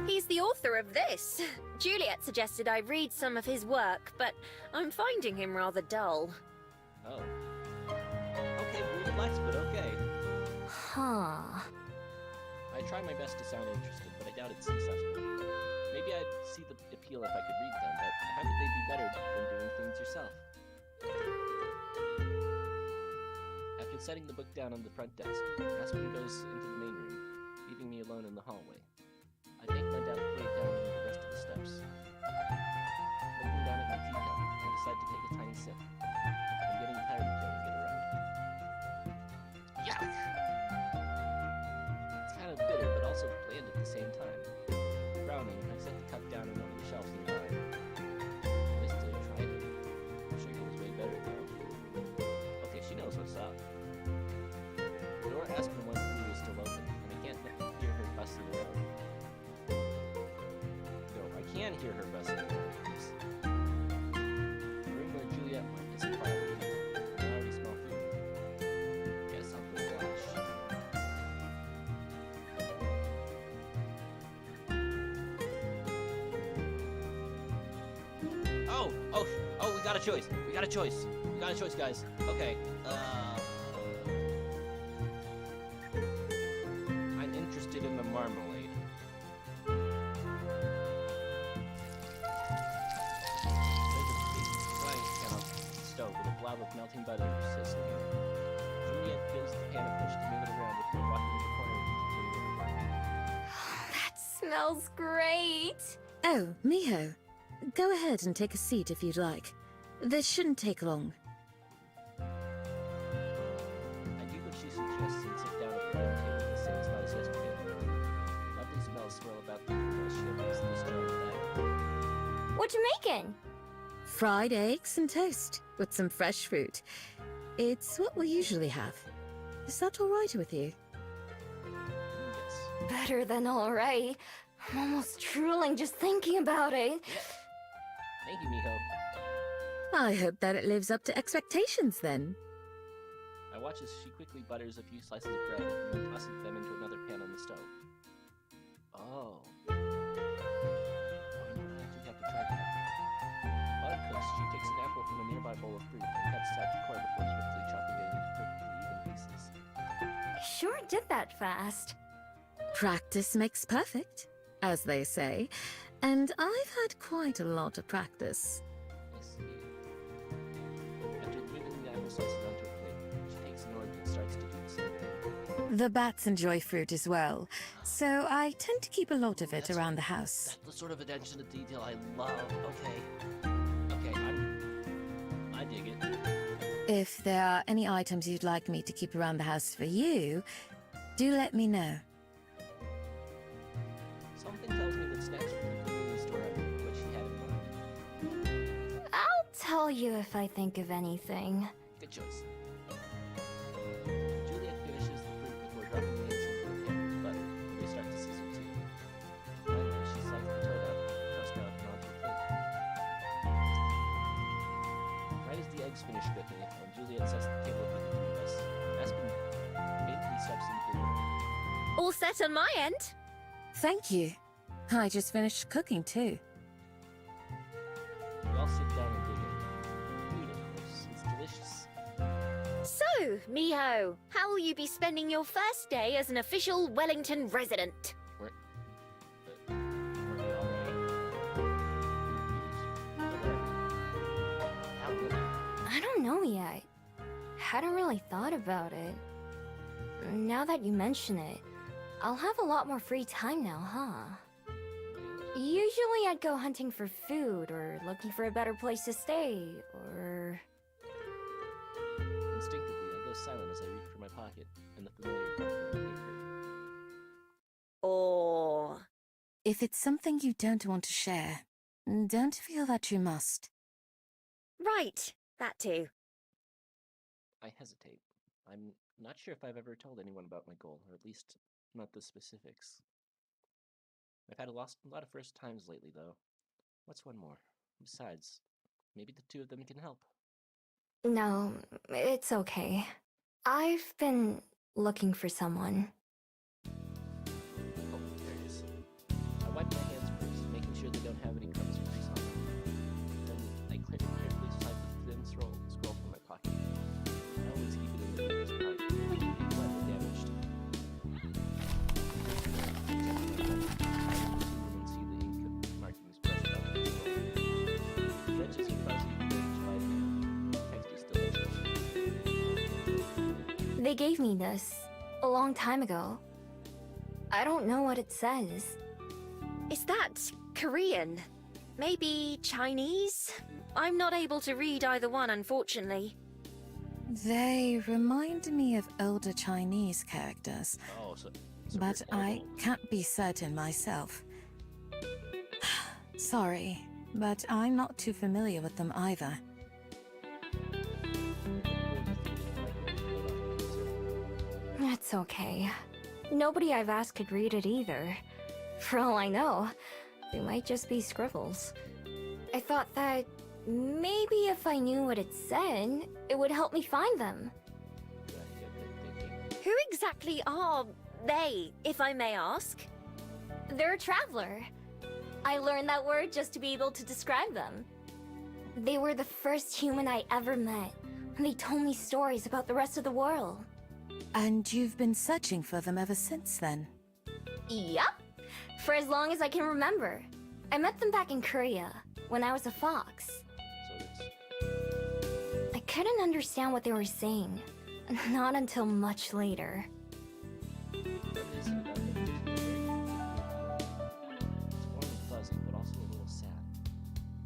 He's the author of this. Juliet suggested I read some of his work, but I'm finding him rather dull. Oh. Okay, weird flex, but okay. Huh. I try my best to sound interested, but I doubt it's successful. Maybe I'd see the appeal if I could read them, but how could they be better than doing things yourself? After setting the book down on the front desk, Aspen goes into the main room, leaving me alone in the hallway. I make my way down the rest of the steps. Looking down at my teacup, I decide to take a tiny sip. I'm getting tired of carrying it around. Yuck! It's kind of bitter, but also bland at the same time. Frowning, I set the cup down on one of the shelves nearby. I still tried it. Sugar was way better, though. Okay, she knows what's up. The door Aspen went through is still open, and I can't hear her fussing around. No, I can hear her fussing around. The room where Juliet went is a parlor. I already smell food. Guess I'll go wash. Oh, we got a choice. We got a choice, guys. Okay, I'm interested marmalade. Stove with a blob of melting butter sizzling in it. Juliet fills the pan and pushes the tomato around before walking to the corner and continuing her work. That smells great! Oh, Miho. Go ahead and take a seat if you'd like. This shouldn't take long. I do what she suggests and sit down at the dining table with the same spot as yesterday. Lovely smells swirl about the room as she opens this jar of bag. What you making? Fried eggs and toast with some fresh fruit. It's what we usually have. Is that all right with you? Yes. Better than alright. I'm almost drooling just thinking about it. Yeah. Thank you, Miho. I hope that it lives up to expectations then. I watch as she quickly butters a few slices of bread and then tosses them into another pan on the stove. Oh. Oh, no, I actually have to try that. While it cooks, she takes an apple from a nearby bowl of fruit and cuts out the core before swiftly chopping it into perfectly even pieces. Sure did that fast. Practice makes perfect, as they say, and I've had quite a lot of practice. I see. After dribbling the apple slices onto a plate, she takes an orange and starts to do the same thing. The bats enjoy fruit as well, so I tend to keep a lot of it around the house. That's the sort of attention to detail I love. Okay. Okay, I dig it. If there are any items you'd like me to keep around the house for you, do let me know. Something tells me that snacks from the convenience store are what she had in mind. I'll tell you if I think of anything. Good choice. Juliet finishes the fruit before dropping the eggs into the pan with butter. They start to sizzle too. Finally, she slices the toast out and onto a plate. Right as the eggs finish cooking, and Juliet sets the table for the three of us, Aspen faintly steps into the room. All set on my end. Thank you. I just finished cooking too. We all sit down and dig in. Food, of course, is delicious. So, Miho, how will you be spending your first day as an official Wellington resident? Were we already? How good. I don't know yet. Hadn't really thought about it. Now that you mention it, I'll have a lot more free time now, huh? Usually I'd go hunting for food, or looking for a better place to stay, or... Instinctively, I go silent as I reach for my pocket and the familiar parchment paper. Or... If it's something you don't want to share, don't feel that you must. Right, that too. I hesitate. I'm not sure if I've ever told anyone about my goal, or at least not the specifics. I've had a lot of first times lately, though. What's one more? Besides, maybe the two of them can help. No, it's okay. I've been looking for someone. Oh, there it is. I wipe my hands first, making sure they don't have any crumbs or grease on them. Then I carefully slide the thin scroll from my pocket. I always keep it in the nearest part, wet or damaged. They gave me this a long time ago. I don't know what it says. Is that Korean? Maybe Chinese? I'm not able to read either one, unfortunately. They remind me of older Chinese characters, Oh, so but we're I old. can't be certain myself. Sorry, but I'm not too familiar with them either. It's okay. Nobody I've asked could read it either. For all I know, they might just be scribbles. I thought that maybe if I knew what it said, it would help me find them. Who exactly are they, if I may ask? They're a traveler. I learned that word just to be able to describe them. They were the first human I ever met, and they told me stories about the rest of the world. And you've been searching for them ever since then? Yep. For as long as I can remember. I met them back in Korea, when I was a fox. So it's I couldn't understand what they were saying. Not until much later. what is it about it? It's warm and fuzzy, but also a little sad.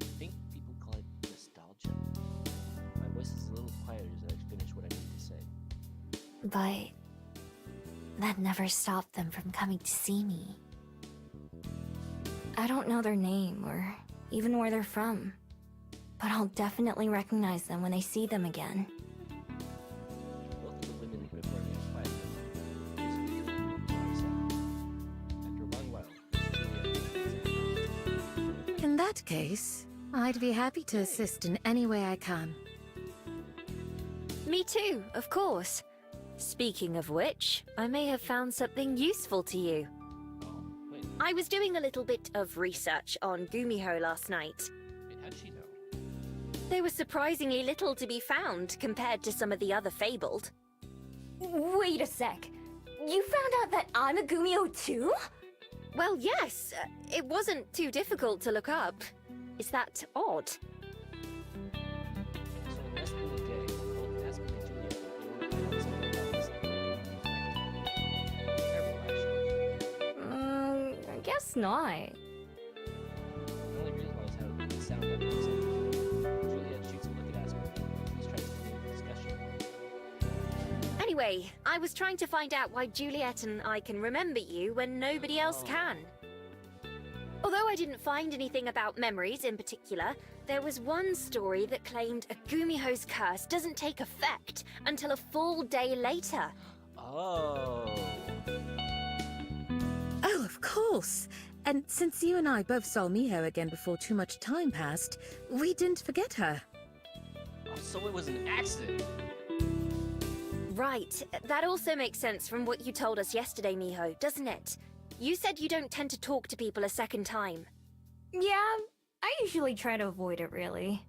I think people call it nostalgia. My voice is a little quieter as I finish what I need to say. But that never stopped them from coming to see me. I don't know their name or even where they're from, but I'll definitely recognize them when I see them again. Both of the women report me as quiet. After a long while, Juliet In that case, I'd be happy to assist in any way I can. Me too, of course. Speaking of which, I may have found something useful to you. Oh, wait, I was doing a little bit of research on Gumiho last night. how'd she know? There was surprisingly little to be found compared to some of the other fabled. Wait a sec. You found out that I'm a Gumio too? Well, yes, it wasn't too difficult to look up. Is that odd? So less than a day, both Aspen and Juliet were something about this. Terrible, actually. I guess not. The only reason was how it would sound like this. Juliet shoots a look at Aspen. He's trying to continue the discussion. Anyway, I was trying to find out why Juliet and I can remember you when nobody else can. Although I didn't find anything about memories in particular, there was one story that claimed a Gumiho's curse doesn't take effect until a full day later. Oh. Oh, of course. And since you and I both saw Miho again before too much time passed, we didn't forget her. Oh, so it was an accident. Right, that also makes sense from what you told us yesterday, Miho, doesn't it? You said you don't tend to talk to people a second time. Yeah, I usually try to avoid it, really.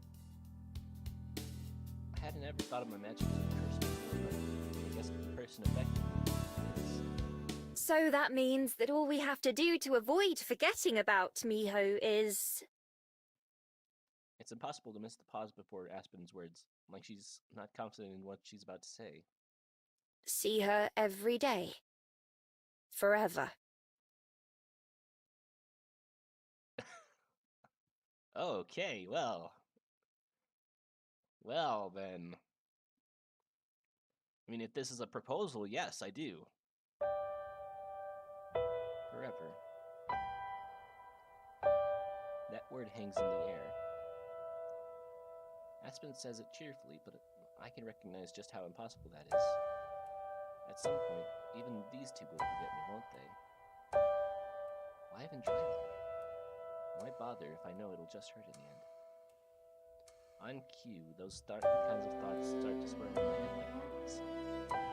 I hadn't ever thought of my magic as a curse before, but I guess the person affected me is... So that means that all we have to do to avoid forgetting about Miho is... It's impossible to miss the pause before Aspen's words, like she's not confident in what she's about to say. see her every day. Forever. Okay, well. Well, then. I mean, if this is a proposal, yes, I do. Forever. That word hangs in the air. Aspen says it cheerfully, but I can recognize just how impossible that is. At some point, even these two will forget me, won't they? Why even try that? Why bother if I know it'll just hurt in the end? On cue, those kinds of thoughts start to swirl in my head like thoughts.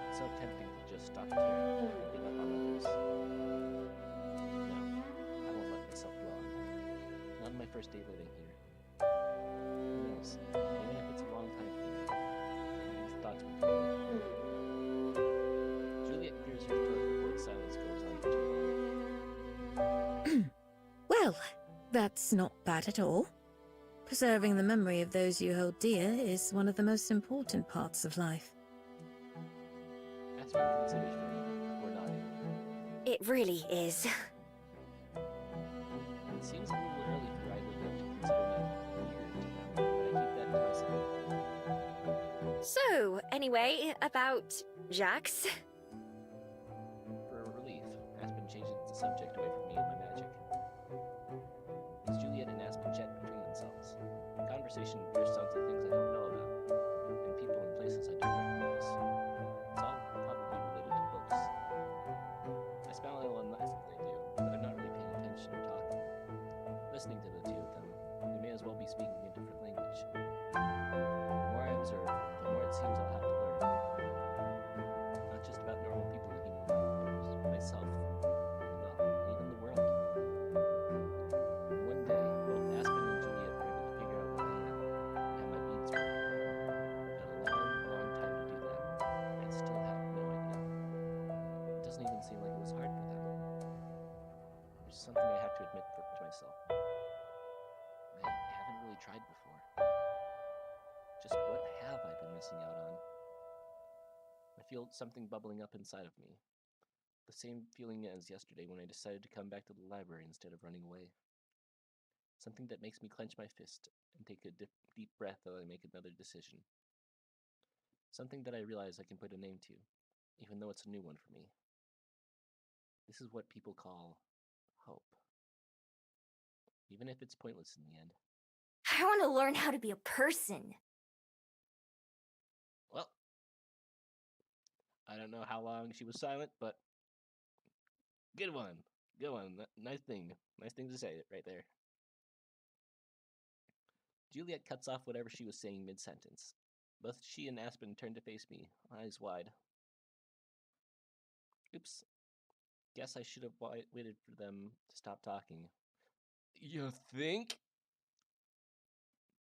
It's so tempting to just stop caring and give up on others. No, I won't let myself dwell on that. Not on my first day living here. Who knows? Even if it's a long time for me, these thoughts will come. Juliet clears her throat before the silence goes on for too long. Well, that's not bad at all. Preserving the memory of those you hold dear is one of the most important parts of life. Aspen considers for a moment before nodding. It really is. It seems a little early for either of them to consider me near to them, but I keep that to myself. So, anyway, about Jax. For relief, Aspen changes the subject away from me and my magic. As Juliet and Aspen chat between themselves, the conversation drifts onto things I don't know about, and people and places I don't recognize. It's all probably related to books. I smile and laugh when they do, but I'm not really paying attention or talking. Listening to the two of them, they may as well be speaking a different language. The more I observe, the more it seems I'll have to learn. Not just about normal people in human life, but myself, well, even the world. One day, both Aspen and Juliet were able to figure out what I am, how my beings work. But a long, long time to do that, I still have no idea. It doesn't even seem like it was hard for them. something I have to admit to myself. I haven't really tried before. Just what have I been missing out on? I feel something bubbling up inside of me. The same feeling as yesterday when I decided to come back to the library instead of running away. Something that makes me clench my fist and take a deep breath while I make another decision. Something that I realize I can put a name to, even though it's a new one for me. This is what people call hope. Even if it's pointless in the end. I want to learn how to be a person. Well, I don't know how long she was silent, but good one. Good one. Nice thing. Nice thing to say right there. Juliet cuts off whatever she was saying mid-sentence. Both she and Aspen turned to face me, eyes wide. Oops. Guess I should have waited for them to stop talking. You think?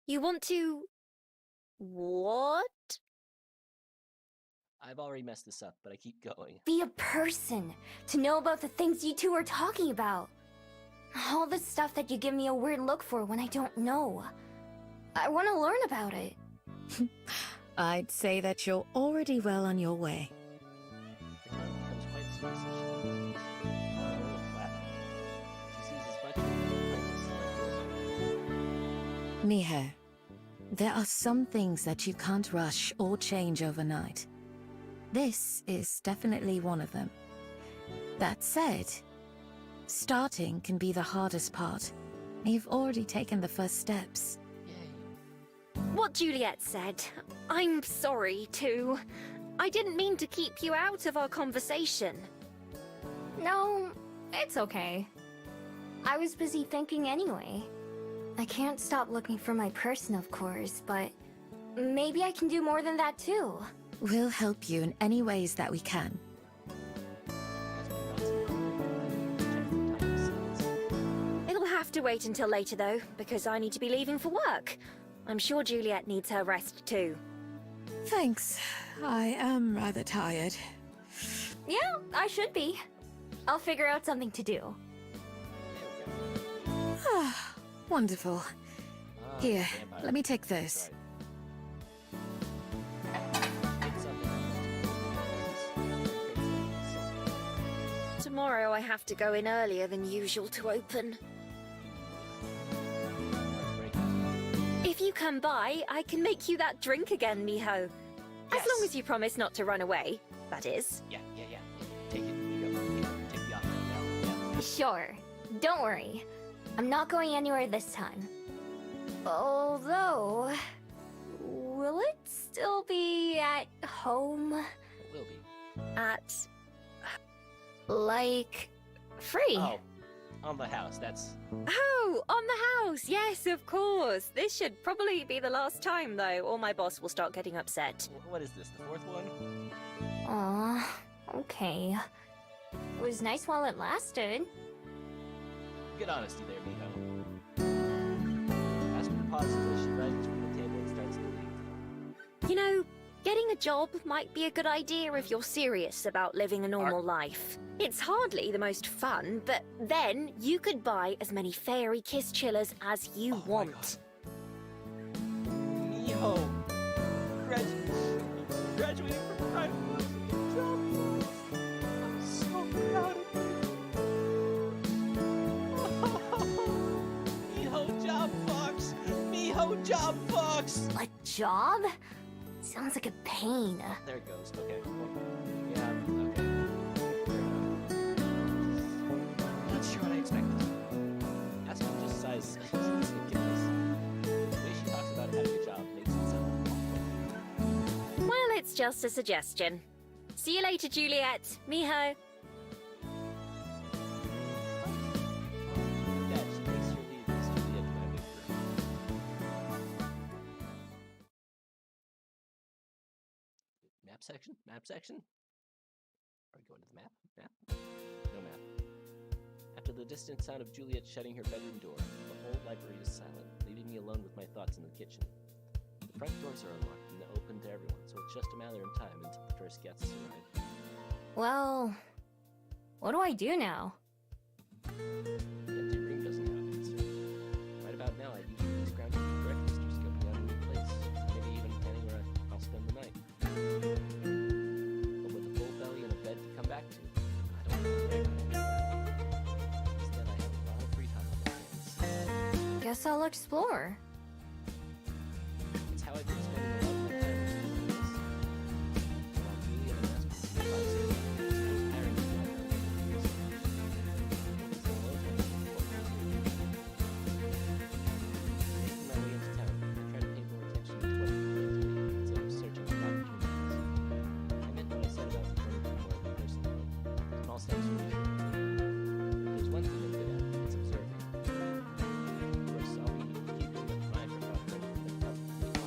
You want to... what? I've already messed this up, but I keep going. Be a person. To know about the things you two are talking about. All the stuff that you give me a weird look for when I don't know. I want to learn about it. I'd say that you're already well on your way. The tone becomes quite serious as she leaves. Wow. She sees as much as Miho, there are some things that you can't rush or change overnight. This is definitely one of them. That said, starting can be the hardest part. You've already taken the first steps. What Juliet said. I'm sorry, too. I didn't mean to keep you out of our conversation. No, it's okay. I was busy thinking anyway. I can't stop looking for my person, of course, but maybe I can do more than that too. We'll help you in any ways that we can. It'll have to wait until later, though, because I need to be leaving for work. I'm sure Juliet needs her rest, too. Thanks. I am rather tired. Yeah, I should be. I'll figure out something to do. Ah, wonderful. Here, let me take this. Tomorrow I have to go in earlier than usual to open. If you come by, I can make you that drink again, Miho. As long as you promise not to run away, that is. Yeah. Take it. You go. Take the offer now. Yeah. Sure. Don't worry. I'm not going anywhere this time. Although... will it still be at home? It will be. At... like... free? Oh, on the house. That's... Oh, on the house! Yes, of course! This should probably be the last time, though, or my boss will start getting upset. What is this, the fourth one? Aw, okay. It was nice while it lasted. Good honesty there, Miho. Aspen pauses as she rises from the table and starts to leave. You know, getting a job might be a good idea if you're serious about living a normal life. It's hardly the most fun, but then you could buy as many fairy kiss chillers as you want. Miho! Graduating from private job. I'm so proud of you. Miho Job Fox! Miho Job Fox! A job? Sounds like a pain. There it goes. Okay. Yeah, okay. Fair enough. Not sure what I expected. Aspen just sighs. The way she talks about having a job makes it sound awful. Well, it's just a suggestion. See you later, Juliet. Miho. Yeah, she takes her leave as Juliet and I wait for her. Map section? Map section? Are we going to the map? Map? No map. After the distant sound of Juliet shutting her bedroom door, the whole library is silent, leaving me alone with my thoughts in the kitchen. The front doors are unlocked and open to everyone, so it's just a matter of time until the first guests arrive. Well, what do I do now? The empty room doesn't have an answer. Right about now, I'd usually be scrounging for breakfast or scoping out a new place, maybe even planning where I'll spend the night. But with a full belly and a bed to come back to, I don't know where to do that. Instead, I have a lot of free time on my hands. Guess I'll explore. It's how I've been spending a lot of my time recently. While Julia and Aspen seem advice and it's tiring to feel like I'm making use of it. It's a low time to making my way into town, I try to pay more attention to what people are doing instead of searching for opportunities. I meant what I said about wanting to be more of a person, though. Small steps are easy. If there's one thing I'm good at, it's observing. Of course, I'll be keeping an eye for about that help me find my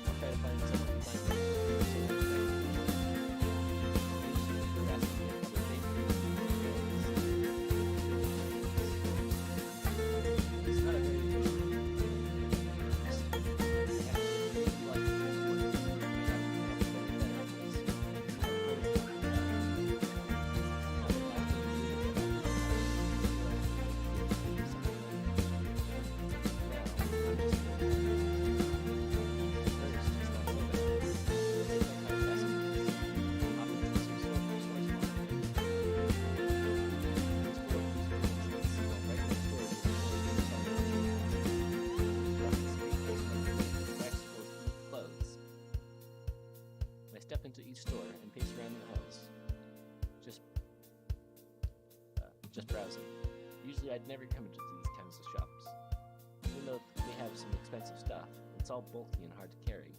I'll try to find someone who finds it it's not a very I step into each store and pace around the halls, just browsing. Usually I'd never come into these kinds of shops. Even though they have some expensive stuff, it's all bulky and hard to carry.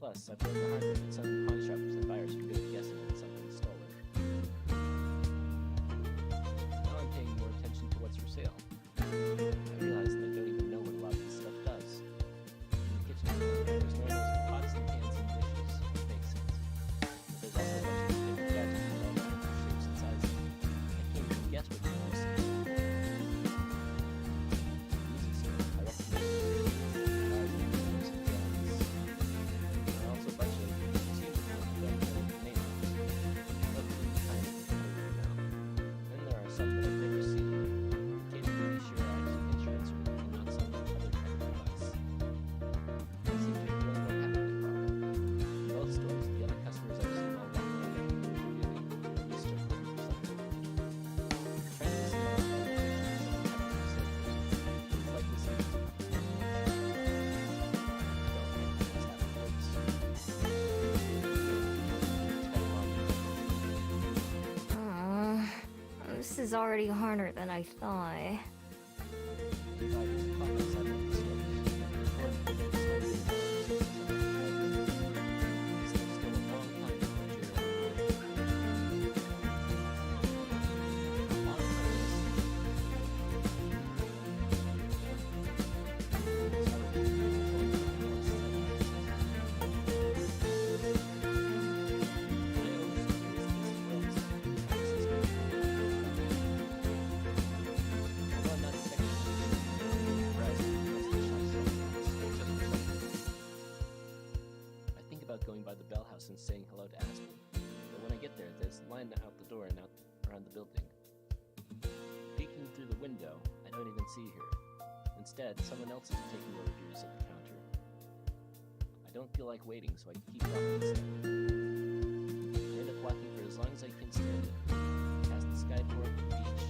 Plus, I've learned the hard way that some pawn shops and buyers are good at guessing when something's stolen. Now I'm paying more attention to what's for sale. I realize that I don't even know what a lot of this stuff does. In the kitchen, there's no those pots and pans and dishes, which makes sense. But there's also a bunch of different gadgets with all kinds of shapes and sizes. I can't even guess what they're missing. Music store, I recommend guitars and drums. There are also a bunch of procedure ones that I don't know the name of. Luckily, the kind of now. Then there are some that I've never seen. Occasionally, sure, I use insurance and not some other kind of device. I seem to be the only one having the problem. In both stores, the other customers I've seen all walking out of the reviewing, at least are looking for something. Trying to see all the it's likely something. This is already harder than I thought. Going by the bell house and saying hello to Aspen, but when I get there, there's a line out the door and out around the building. Peeking through the window, I don't even see her. Instead, someone else is taking orders at the counter. I don't feel like waiting, so I keep walking instead. I end up walking for as long as I can stand it, past the skyport, the beach,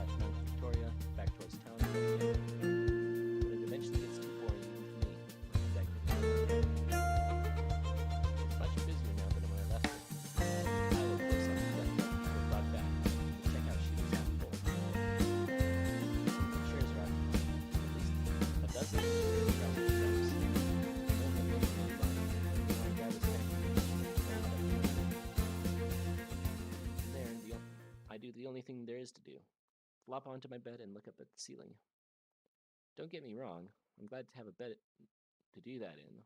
past Mount Victoria, back towards town, and again. But it eventually gets too boring even for me. I head back to the town. Much busier now than when I left it. I will close on the left and brought back to check out she was half full. Some chairs are out, at least a dozen browser shops. None of them make any money. One guy was technically I do the only thing there is to do. Flop onto my bed and look up at the ceiling. Don't get me wrong, I'm glad to have a bed to do that in,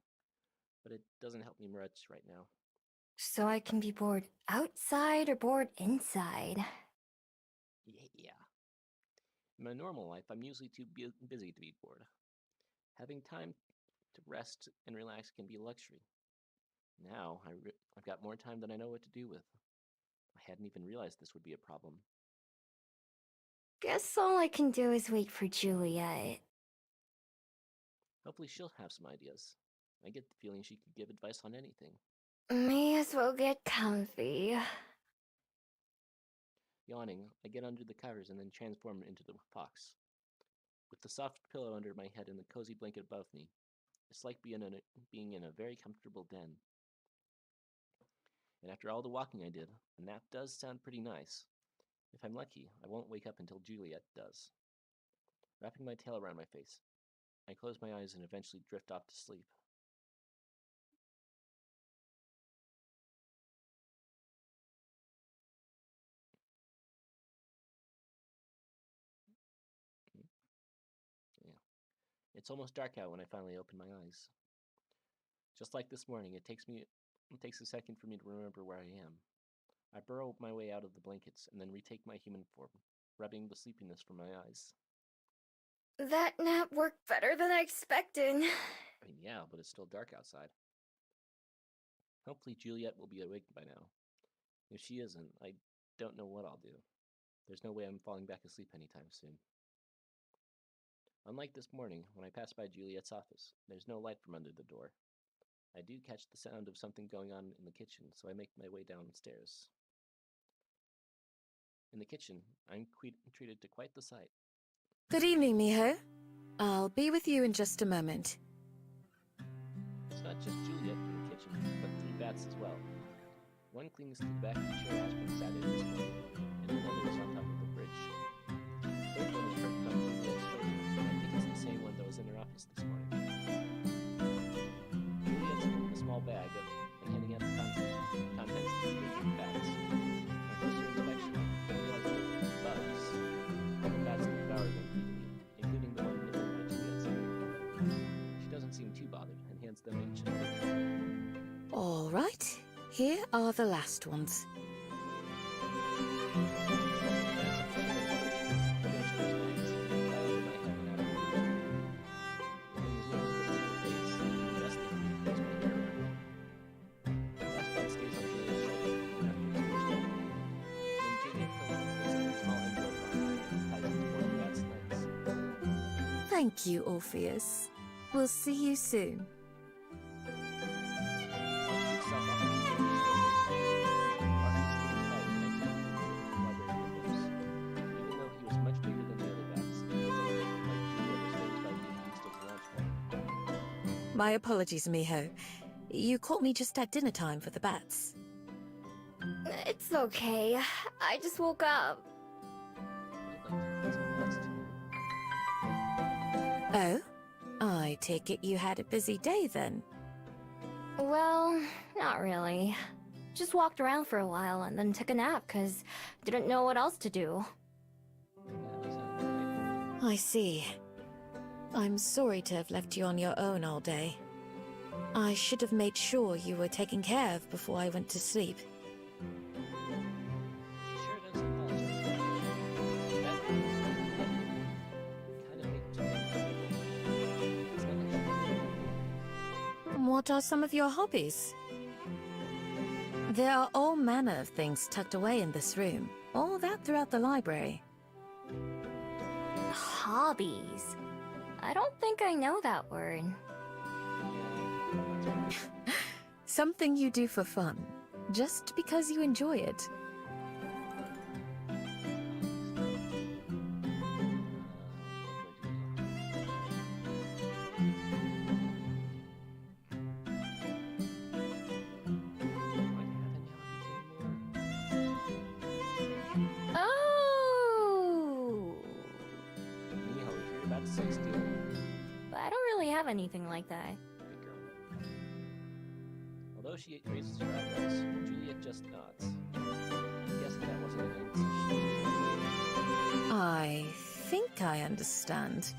but it doesn't help me much right now. So I can be bored outside or bored inside? Yeah. In my normal life, I'm usually too busy to be bored. Having time to rest and relax can be a luxury. Now, I've got more time than I know what to do with. I hadn't even realized this would be a problem. Guess all I can do is wait for Juliet. Hopefully she'll have some ideas. I get the feeling she could give advice on anything. May as well get comfy. Yawning, I get under the covers and then transform into the fox. With the soft pillow under my head and the cozy blanket above me, it's like being in a very comfortable den. And after all the walking I did, a nap does sound pretty nice. If I'm lucky, I won't wake up until Juliet does. Wrapping my tail around my face, I close my eyes and eventually drift off to sleep. Yeah. It's almost dark out when I finally open my eyes. Just like this morning, it takes a second for me to remember where I am. I burrow my way out of the blankets and then retake my human form, rubbing the sleepiness from my eyes. That nap worked better than I expected. I mean, yeah, but it's still dark outside. Hopefully Juliet will be awake by now. If she isn't, I don't know what I'll do. There's no way I'm falling back asleep anytime soon. Unlike this morning, when I pass by Juliet's office, there's no light from under the door. I do catch the sound of something going on in the kitchen, so I make my way downstairs. In the kitchen, I'm treated to quite the sight. Good evening, Miho. I'll be with you in just a moment. It's not just Juliet in the kitchen, but 3 bats as well. One clings to the back of the chair Aspen sat in this morning, and another is on top of the fridge. The third one is perched on Juliet's shoulder, and I think it's the same one that was in her office this morning. Juliet's holding a small bag and handing out the contents of the fridge with bats. On closer inspection, I realize that bugs. All the bats devour them greedily, including the one nibbled by Juliet's ear. She doesn't seem too bothered and hands them each a fridge. All right, here are the last ones. Thank you, Orpheus. We'll see you soon. My apologies, Miho. You caught me just at dinner time for the bats. It's okay. I just woke up. Oh? I take it you had a busy day then? Well, not really. Just walked around for a while and then took a nap because didn't know what else to do. I see. I'm sorry to have left you on your own all day. I should have made sure you were taken care of before I went to sleep. What are some of your hobbies? There are all manner of things tucked away in this room, all that throughout the library. Hobbies? I don't think I know that word. Something you do for fun, just because you enjoy it. Anything like that. Great girl. Although she raises her eyebrows, Juliet just nods. Yes, that wasn't an insult. I think I understand.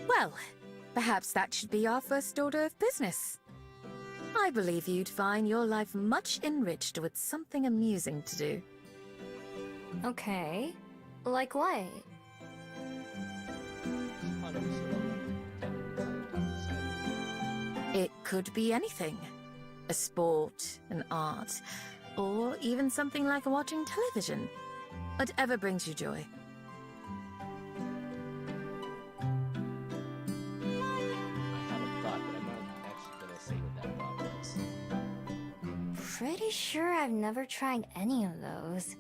Well, perhaps that should be our first order of business. I believe you'd find your life much enriched with something amusing to do. Okay. Like what? It could be anything. a sport, an art, or even something like watching television. Whatever brings you joy. I have a thought, but I'm not actually gonna say what that thought was. Pretty sure I've never tried any of those.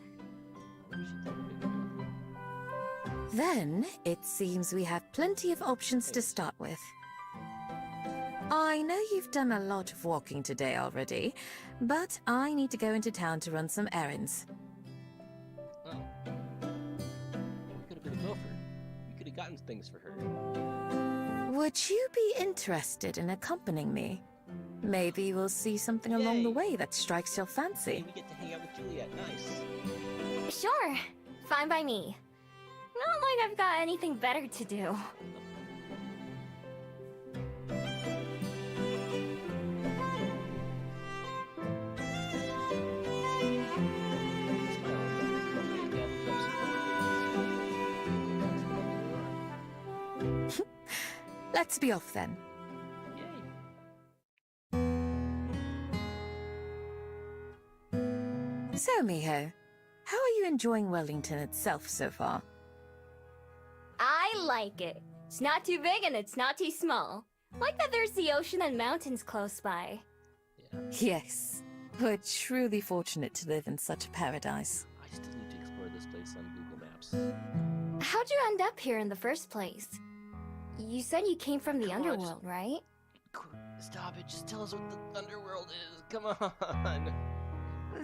What did she think of it? Then, it seems we have plenty of options to start with. I know you've done a lot of walking today already, but I need to go into town to run some errands. Oh. You could have been a gopher. You could have gotten things for her. Would you be interested in accompanying me? Maybe we'll see something along the Yay. way that strikes your Hey, fancy. we get to hang out with Juliet. Nice. Sure, fine by me. Not like I've got anything better to do. Let's be off then. So, Miho, how are you enjoying Wellington itself so far? I like it. It's not too big and it's not too small. Like that there's the ocean and mountains close by. Yeah. Yes, we're truly fortunate to live in such a paradise. I still need to explore this place on Google Maps. How'd you end up here in the first place? You said you came from the Come on, underworld, right? Stop it. Just tell us what the underworld is. Come on.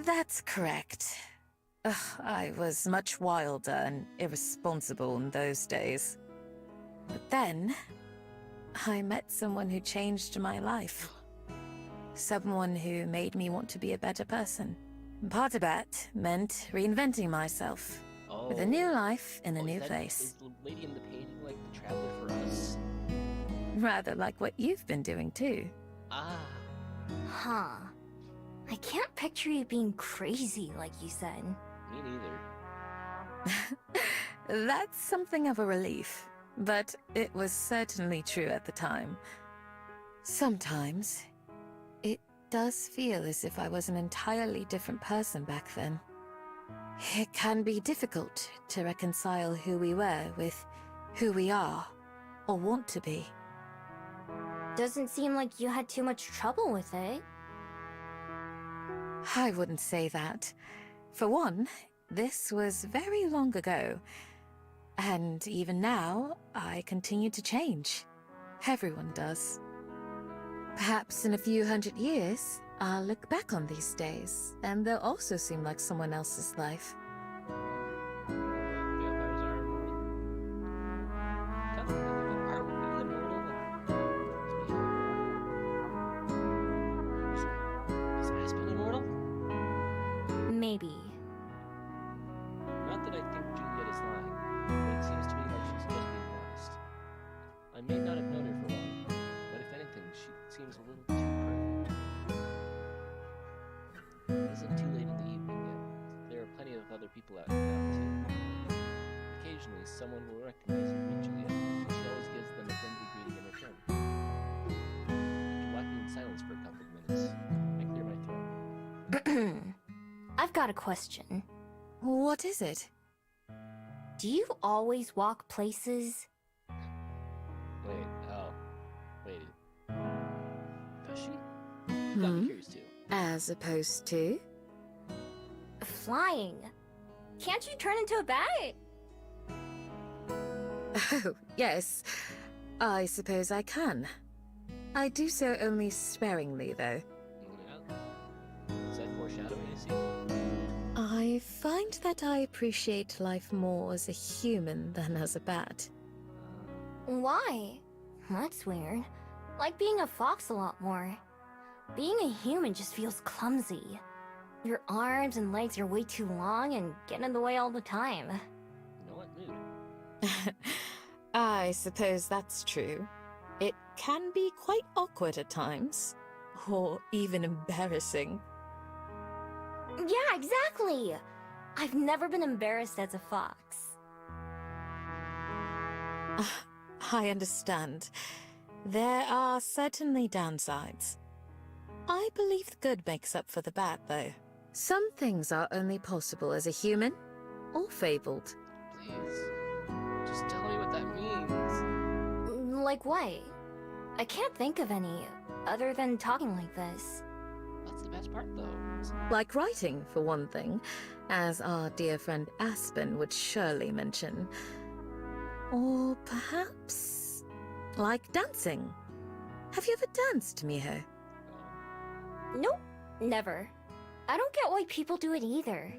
That's correct. Ugh, I was much wilder and irresponsible in those days. But then, I met someone who changed my life. Someone who made me want to be a better person. And part of that meant reinventing myself. Oh. With a new life in a Oh, new is place. the lady in the painting like the traveler for us? Rather like what you've been doing too. Ah. Huh. I can't picture you being crazy like you said. Me neither. That's something of a relief, but it was certainly true at the time. Sometimes, it does feel as if I was an entirely different person back then. It can be difficult to reconcile who we were with who we are, or want to be. Doesn't seem like you had too much trouble with it. I wouldn't say that. For one, this was very long ago. And even now, I continue to change. Everyone does. Perhaps in a few hundred years, I'll look back on these days, and they'll also seem like someone else's life. Vampires are immortal. Are we immortal? Is Aspen immortal? Maybe. Not that I think Juliet is lying, but it seems to me like she's just being honest. I may not have known her for long, but if anything, she seems a little too perfect. It isn't too late in the evening yet. There are plenty of other people out and about, too. Occasionally, someone will recognize and greet Juliet, and she always gives them a friendly greeting in return. After walking in silence for a couple of minutes, I clear my throat. I've got a question. What is it? Do you always walk places? Wait, oh. Wait. Does she? Got me curious, too. As opposed to? Flying. Can't you turn into a bat? Oh, yes. I suppose I can. I do so only sparingly, though. Yeah. Is that foreshadowing, I see? I find that I appreciate life more as a human than as a bat. Why? That's weird. Like being a fox a lot more. Being a human just feels clumsy. Your arms and legs are way too long and get in the way all the time. You know what? Mood. I suppose that's true. It can be quite awkward at times. Or even embarrassing. Yeah, exactly! I've never been embarrassed as a fox. I understand. There are certainly downsides. I believe the good makes up for the bad, though. Some things are only possible as a human, or fabled. Please, just tell me what that means. Like what? I can't think of any, other than talking like this. That's the best part, though. Like writing, for one thing, as our dear friend Aspen would surely mention. Or perhaps like dancing. Have you ever danced, Miho? Nope, never. I don't get why people do it either.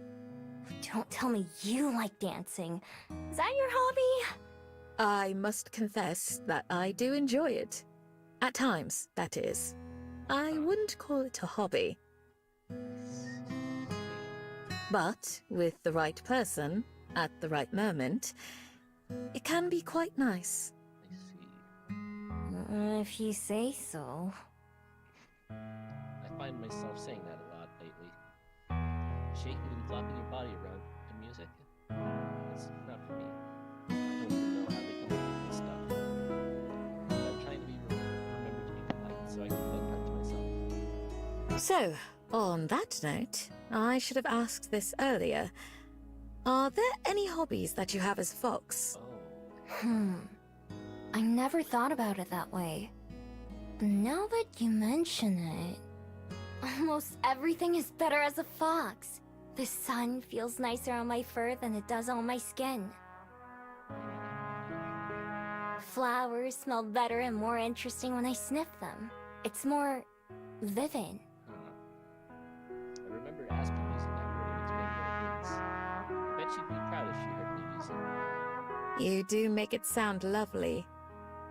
Don't tell me you like dancing. Is that your hobby? I must confess that I do enjoy it. At times, that is. I wouldn't call it a hobby. But with the right person, at the right moment, it can be quite nice. I see. If you say so. I find myself saying that a lot lately. Shaking and flopping your body around to music. It's not for me. I don't even know how they come up with this stuff. I'm trying to remember to be polite so I can play part to myself. So, on that note, I should have asked this earlier. Are there any hobbies that you have as Fox? Oh. I never thought about it that way. Now that you mention it, almost everything is better as a fox. The sun feels nicer on my fur than it does on my skin. Flowers smell better and more interesting when I sniff them. It's more vivid. I remember Aspen using that word to explain what it means. I bet she'd be proud if she heard me use it. You do make it sound lovely.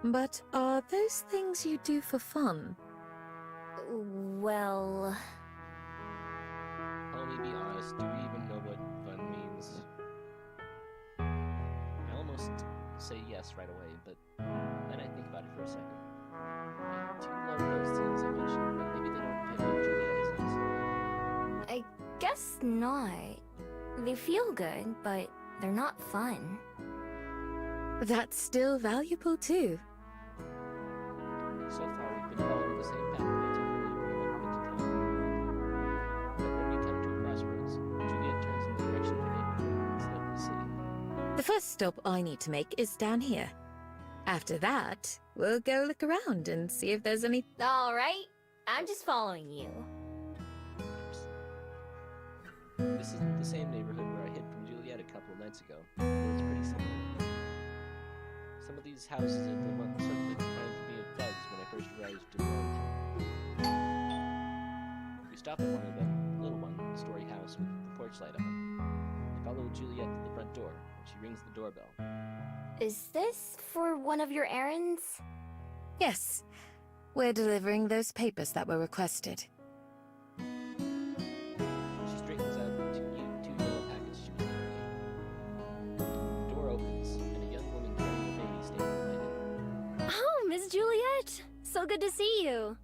But are those things you do for fun? Well... Let me be honest, do we even know what fun means? I almost say yes right away, but then I think about it for a second. I do love those things I mentioned, but maybe they don't fit what Juliet is. I guess not. They feel good, but they're not fun. That's still valuable too. So far, we've been following the same path, and I don't really remember what to tell. But when we come to a crossroads, Juliet turns in the direction of the neighborhood instead of the city. The first stop I need to make is down here. After that, we'll go look around and see if there's any... Alright, I'm just following you. This isn't the same neighborhood where I hid from Juliet a couple of nights ago, but it's pretty similar. Some of these houses are the ones sort of that reminds me of bugs when I first arrived to the world. We stop at one of them, little one-story house with the porch light on. I follow Juliet to the front door, and she rings the doorbell. Is this for one of your errands? Yes, we're delivering those papers that were requested. She straightens out two yellow packets she was carrying. The door opens, and a young woman carrying a baby standing behind it. Oh, Miss Juliet! So good to see you!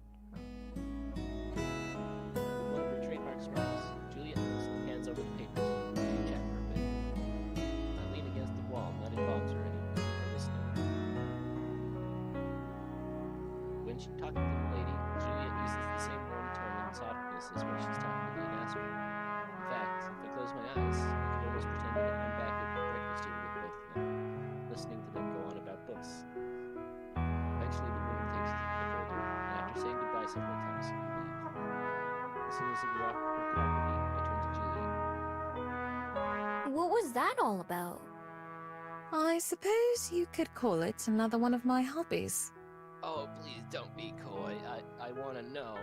With one of her trademark smiles, Juliet hands over the papers and we chat for a bit. I lean against the wall, not involved or anyone, listening. When she's talking to the lady, Juliet uses the same warm tone and softness as when she's talking to me and Aspen. In fact, if I close my eyes, I can almost pretend that I'm back at the breakfast table with both of them, listening to them go on about books. Eventually, the woman takes the folder, and after saying goodbye several times, we leave. As soon as we walk her car with me, I turn to Juliet. What was that all about? I suppose you could call it another one of my hobbies. Oh, please don't be coy. I want to know.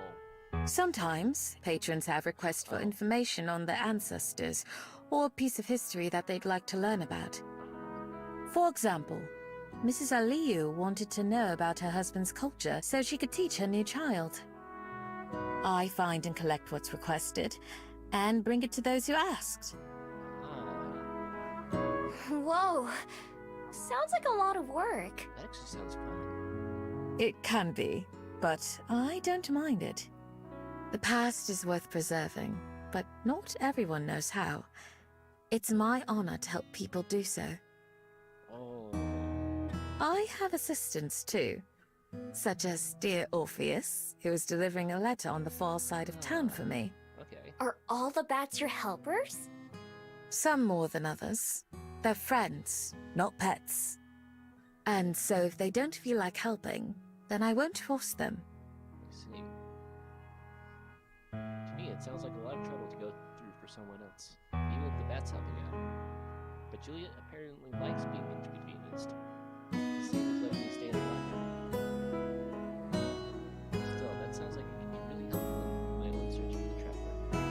Sometimes, patrons have requests for information on their ancestors, or a piece of history that they'd like to learn about. For example, Mrs. Aliyu wanted to know about her husband's culture so she could teach her new child. I find and collect what's requested, and bring it to those who asked. Ah, Whoa! Sounds like a lot of work. that actually sounds fun. It can be, but I don't mind it. The past is worth preserving, but not everyone knows how. It's my honor to help people do so. Oh, I have assistants too. such as dear Orpheus, who is delivering a letter on the far side of town for me. Okay. Are all the bats your helpers? Some more than others. They're friends, not pets. And so if they don't feel like helping, then I won't force them. I see. To me, it sounds like a lot of trouble to go through for someone else, even if the bat's helping out. But Juliet apparently likes being inconvenienced. The same as letting me stay in the library. Still, that sounds like it could be really helpful in my own search for the trap record.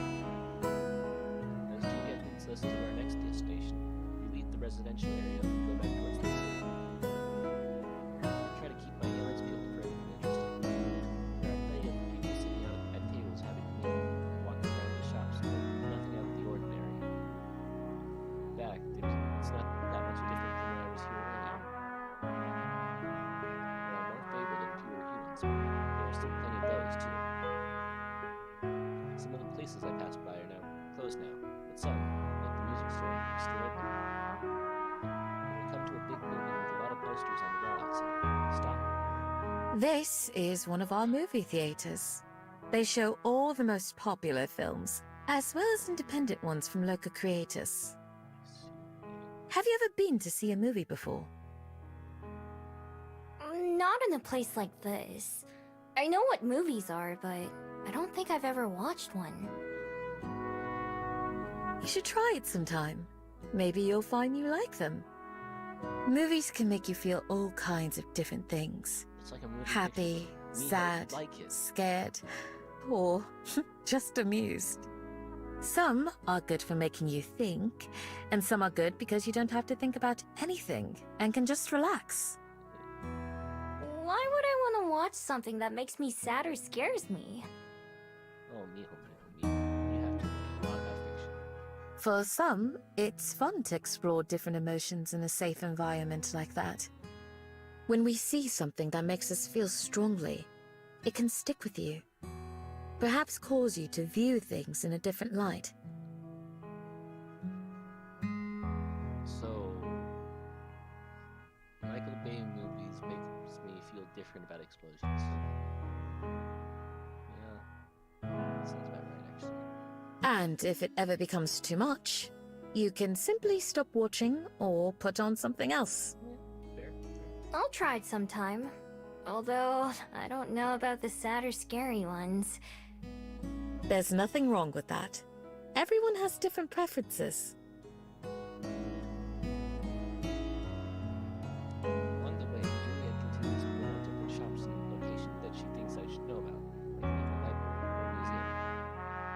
As Juliet leads us to our next destination, we leave the residential area and go back towards the city. I try to keep my eyes peeled for anything interesting. There are plenty of people sitting out at tables having a meal, walking around the shops, but nothing out of the ordinary. In fact, it's not that much different from when I was here earlier. There are more fabled and fewer humans, but there are still plenty of those too. Some of the places I passed by are now closed now, but some, like the music store, are still open. When we come to a big building with a lot of posters on the wall outside, stop. This is one of our movie theaters. They show all the most popular films, as well as independent ones from local creators. Have you ever been to see a movie before? Not in a place like this. I know what movies are, but I don't think I've ever watched one. You should try it sometime. Maybe you'll find you like them. Movies can make you feel all kinds of different things. It's like a movie Happy, picture. Miho sad, like it. scared, or just amused. Some are good for making you think, and some are good because you don't have to think about anything and can just relax. Why would I want to watch something that makes me sad or scares me? Oh, Miho. You have to know a lot about fiction. For some, it's fun to explore different emotions in a safe environment like that. When we see something that makes us feel strongly, it can stick with you. Perhaps cause you to view things in a different light. So, Michael Bay movies makes me feel different about explosions. Yeah, that sounds about right, actually. And if it ever becomes too much, you can simply stop watching or put on something else. Fair. I'll try it sometime. Although, I don't know about the sad or scary ones. There's nothing wrong with that. Everyone has different preferences. On the way, Juliet continues to go to different shops and locations that she thinks I should know about, like a local library or museum.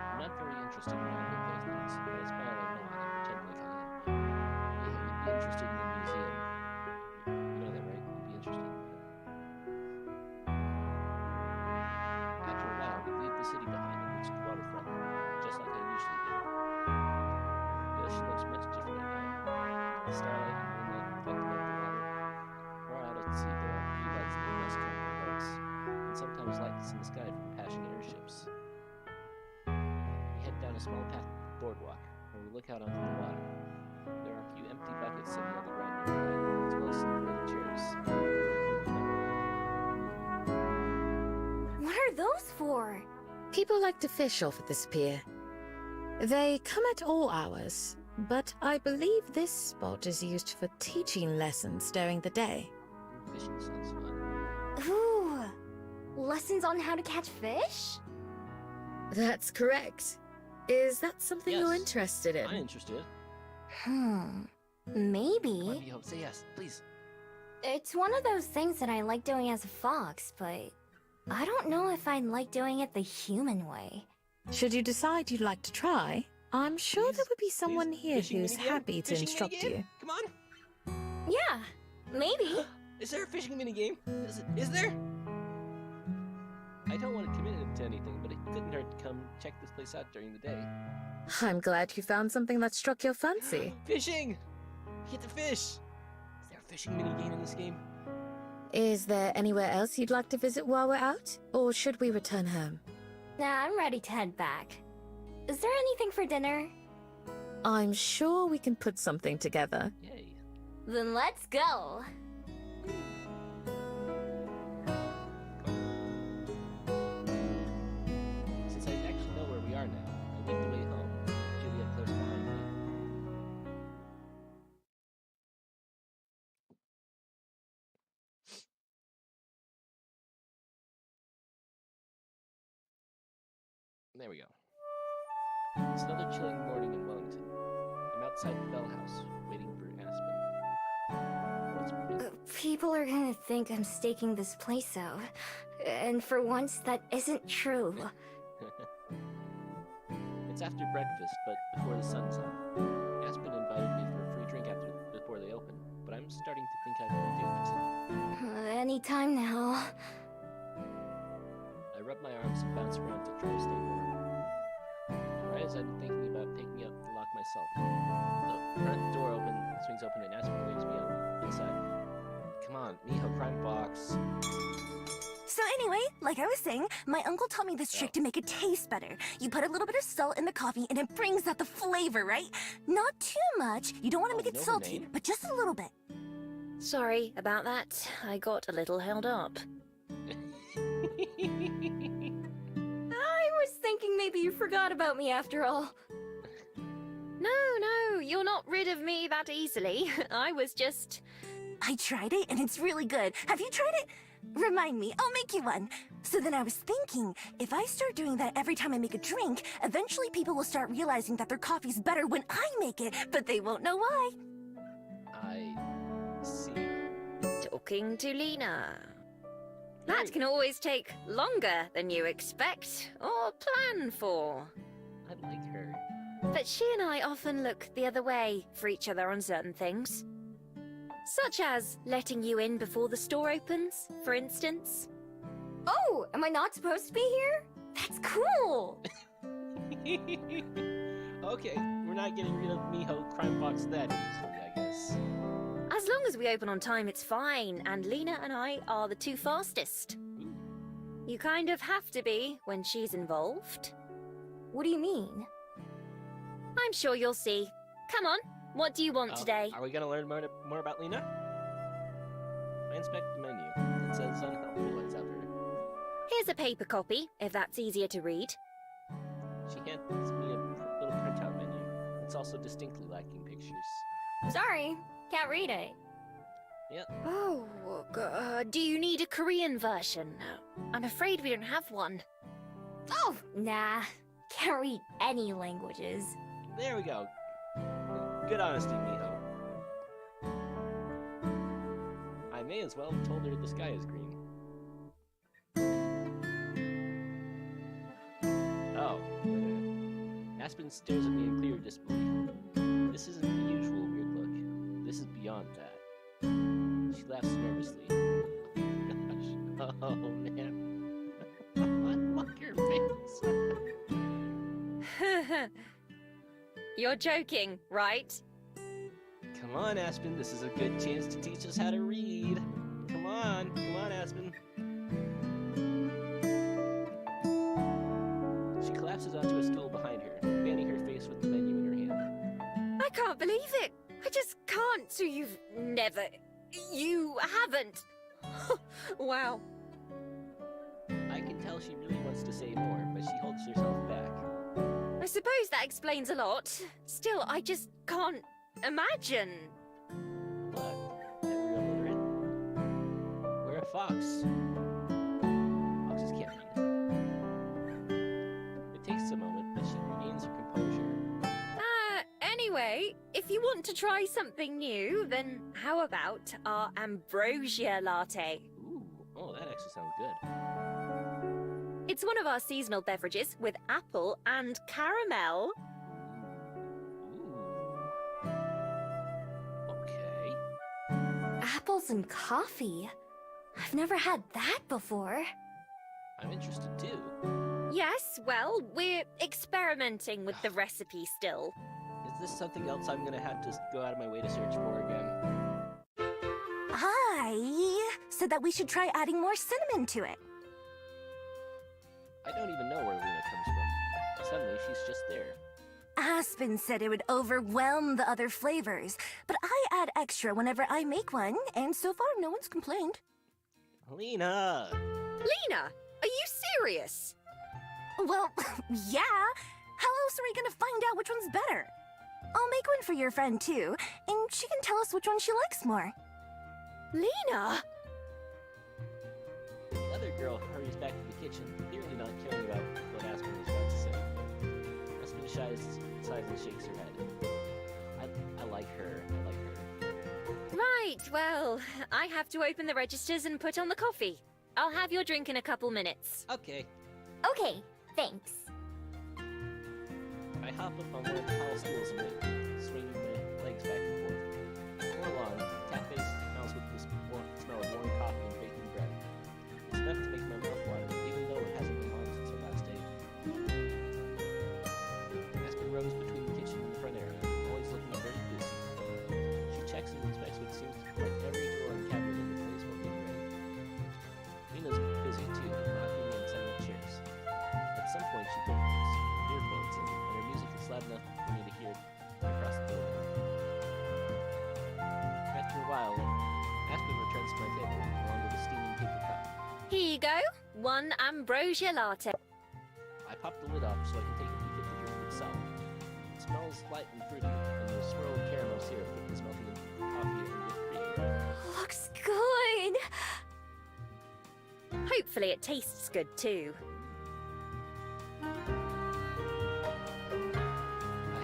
I'm not very interested in any of those things, but I smile and nod and pretend like I am. Yeah, you'd be interested in the museum. You know that, right? You'd be interested in that. After a while, we leave the city behind and reach the waterfront, just like I usually do. The ocean looks much different at night. The starlight and moonlight reflecting off the water. Far out at sea, there are few lights in the west coming from boats, and sometimes lights in the sky from passing airships. We head down a small path to the boardwalk, where we look out onto the water. There are a few empty buckets sitting on the ground nearby, as well as some wooden chairs. What are those for? People like to fish off at this pier. They come at all hours, but I believe this spot is used for teaching lessons during the day. Fishing sounds fun. Ooh, lessons on how to catch fish? That's correct. Is that something you're Yes. interested in? I'm interested. Maybe. Come on, Miho, say yes, please. It's one of those things that I like doing as a fox, but I don't know if I'd like doing it the human way. Should you decide you'd like to try, I'm sure Please, there would be someone please. here Fishing who's minigame? happy to Fishing instruct minigame? you. Come on. Yeah, maybe. Is there a fishing minigame? Is there? I don't want to commit it to anything, but it couldn't hurt to come check this place out during the day. I'm glad you found something that struck your fancy. Fishing! Get the fish! Is there a fishing minigame in this game? Is there anywhere else you'd like to visit while we're out? Or should we return home? Nah, I'm ready to head back. Is there anything for dinner? I'm sure we can put something together. Yay. Then let's go. There we go. It's another chilling morning in Wellington. I'm outside the Bell House, waiting for Aspen. People are gonna think I'm staking this place out. And for once, that isn't true. It's after breakfast, but before the sun's up. Aspen invited me for a free drink before they open, but I'm starting to think I can do it. Anytime now. I rub my arms and bounce around to try to stay warm. Right as I'm thinking about picking up the lock myself, the front door swings open and Aspen waves me up inside. Come on, Miho, crime box. So anyway, like I was saying, my uncle taught me this trick to make it taste better. You put a little bit of salt in the coffee and it brings out the flavor, right? Not too much. You don't want to make it know her salty, name? but just a little bit. Sorry about that. I got a little held up. I was thinking maybe you forgot about me after all. No, you're not rid of me that easily. I was just... I tried it and it's really good. Have you tried it? Remind me, I'll make you one. So then I was thinking, if I start doing that every time I make a drink, eventually people will start realizing that their coffee's better when I make it, but they won't know why. I see. Talking to Lena. That can always take longer than you expect or plan for. I like her. But she and I often look the other way for each other on certain things. Such as letting you in before the store opens, for instance. Oh, am I not supposed to be here? That's cool! Okay, we're not getting rid of Miho crime box that easily, I guess. As long as we open on time, it's fine, and Lena and I are the two fastest. You kind of have to be when she's involved. What do you mean? I'm sure you'll see. Come on, what do you want today? Are we gonna learn more about Lena? I inspect the menu. It says unhealthy lights out there. Here's a paper copy, if that's easier to read. She hands me a little printout menu. It's also distinctly lacking pictures. Sorry, can't read it. Yep. Oh, do you need a Korean version? I'm afraid we don't have one. Oh, nah. Can't read any languages. There we go. Good honesty, Miho. I may as well have told her the sky is green. Oh. Aspen stares at me in clear disbelief. This isn't the usual weird look. This is beyond that. She laughs nervously. Gosh. Oh, man. Look at her face. You're joking, right? Come on, Aspen. This is a good chance to teach us how to read. Come on, Aspen. She collapses onto a stool behind her, fanning her face with the menu in her hand. I can't believe it. I just can't. So you haven't. Wow. I can tell she really wants to say more, but she holds herself back. I suppose that explains a lot. Still, I just can't imagine. What? That we're illiterate? We're a fox. Foxes can't read. It takes a moment, but she regains her composure. Anyway, if you want to try something new, then how about our ambrosia latte? Ooh, oh, that actually sounds good. It's one of our seasonal beverages with apple and caramel. Ooh. Okay. Apples and coffee? I've never had that before. I'm interested too. Yes, well, we're experimenting with the recipe still. Is this something else I'm gonna have to go out of my way to search for again? I said that we should try adding more cinnamon to it. I don't even know where Lena comes from. Suddenly, she's just there. Aspen said it would overwhelm the other flavors, but I add extra whenever I make one, and so far no one's complained. Lena! Lena, are you serious? Well, yeah. How else are we gonna find out which one's better? I'll make one for your friend too, and she can tell us which one she likes more. Lena? The other girl hurries back to the kitchen, clearly not caring about what Aspen was about to say. sighs and shakes her head. I like her. Right, well, I have to open the registers and put on the coffee. I'll have your drink in a couple minutes. Okay. Okay, thanks. I hop up on one of the tall stools and wait, swinging my legs back and forth. Before long, the cafe smells with the smell of warm coffee and baking bread. It's enough to make my mouth water, even though it hasn't been long since our last date. Aspen roams between the kitchen and the front area, always looking very busy. She checks and inspects what seems like every drawer and cabinet in the place while getting ready. Nina's busy too, rocking and setting up chairs. At some point, she puts earphones in, and her music is loud enough for me to hear it across the building. After a while, Aspen returns to my table, along with a steaming paper cup. Here you go. One ambrosia latte. I pop the lid off so I can take a peek at the drink itself. It smells light and fruity, and the swirl of caramel syrup is melting into coffee and whipped cream. Looks good. Hopefully it tastes good too. I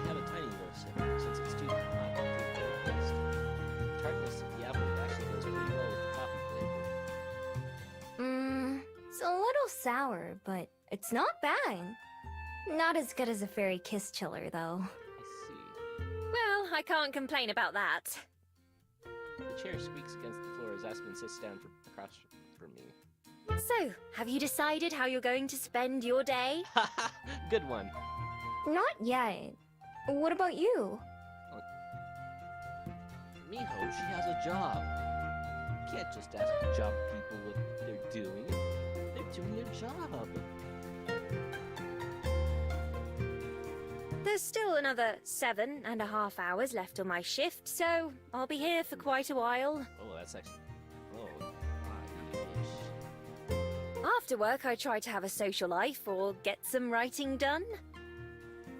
have a tiny dose since it's too hot to drink very fast. The tartness of the apple actually goes pretty well with the coffee flavor. It's a little sour, but it's not bad. Not as good as a fairy kiss chiller, though. I see. Well, I can't complain about that. The chair squeaks against the floor as Aspen sits down across from me. So, have you decided how you're going to spend your day? Haha, good one. Not yet. What about you? Miho, she has a job. You can't just ask job people what they're doing. They're doing their job. There's still another 7.5 hours left on my shift, so I'll be here for quite a while. Oh, that's actually... Oh, my gosh. After work, I try to have a social life or get some writing done.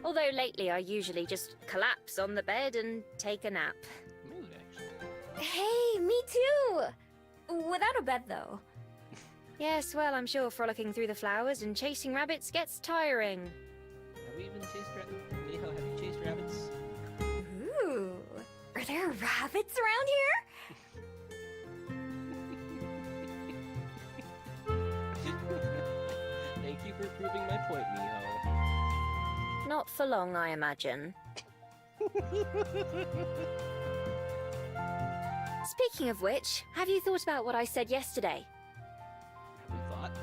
Although lately I usually just collapse on the bed and take a nap. Mood, actually. Hey, me too! Without a bed, though. Yes, well, I'm sure frolicking through the flowers and chasing rabbits gets tiring. Have we even chased rabbits? Miho, have you chased rabbits? Ooh. Are there rabbits around here? Thank you for proving my point, Miho. Not for long, I imagine. Speaking of which, have you thought about what I said yesterday? Have you thought?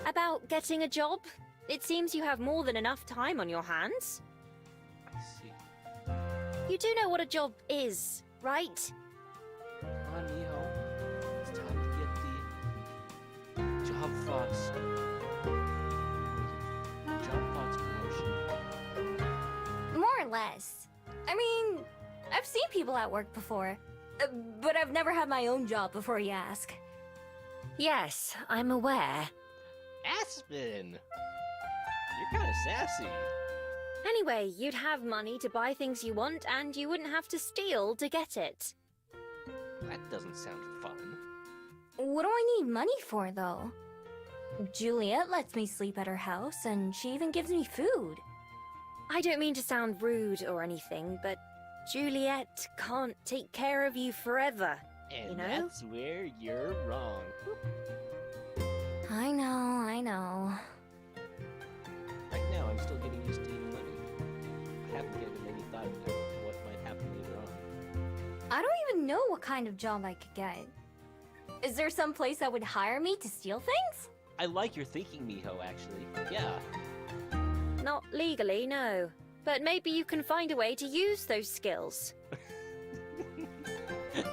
About getting a job? It seems you have more than enough time on your hands. I see. You do know what a job is, right? Come on, Miho. It's time to get the Job Fox. Job Fox promotion. More or less. I mean, I've seen people at work before, but I've never had my own job before you ask. Yes, I'm aware. Aspen! You're kind of sassy. Anyway, you'd have money to buy things you want, and you wouldn't have to steal to get it. That doesn't sound fun. What do I need money for, though? Juliet lets me sleep at her house, and she even gives me food. I don't mean to sound rude or anything, but Juliet can't take care of you forever, And you know? that's where you're wrong. I know. Right now, I'm still getting used to eating money. I haven't given any thought to what might happen later on. I don't even know what kind of job I could get. Is there some place that would hire me to steal things? I like your thinking, Miho, actually. Yeah. Not legally, no. But maybe you can find a way to use those skills.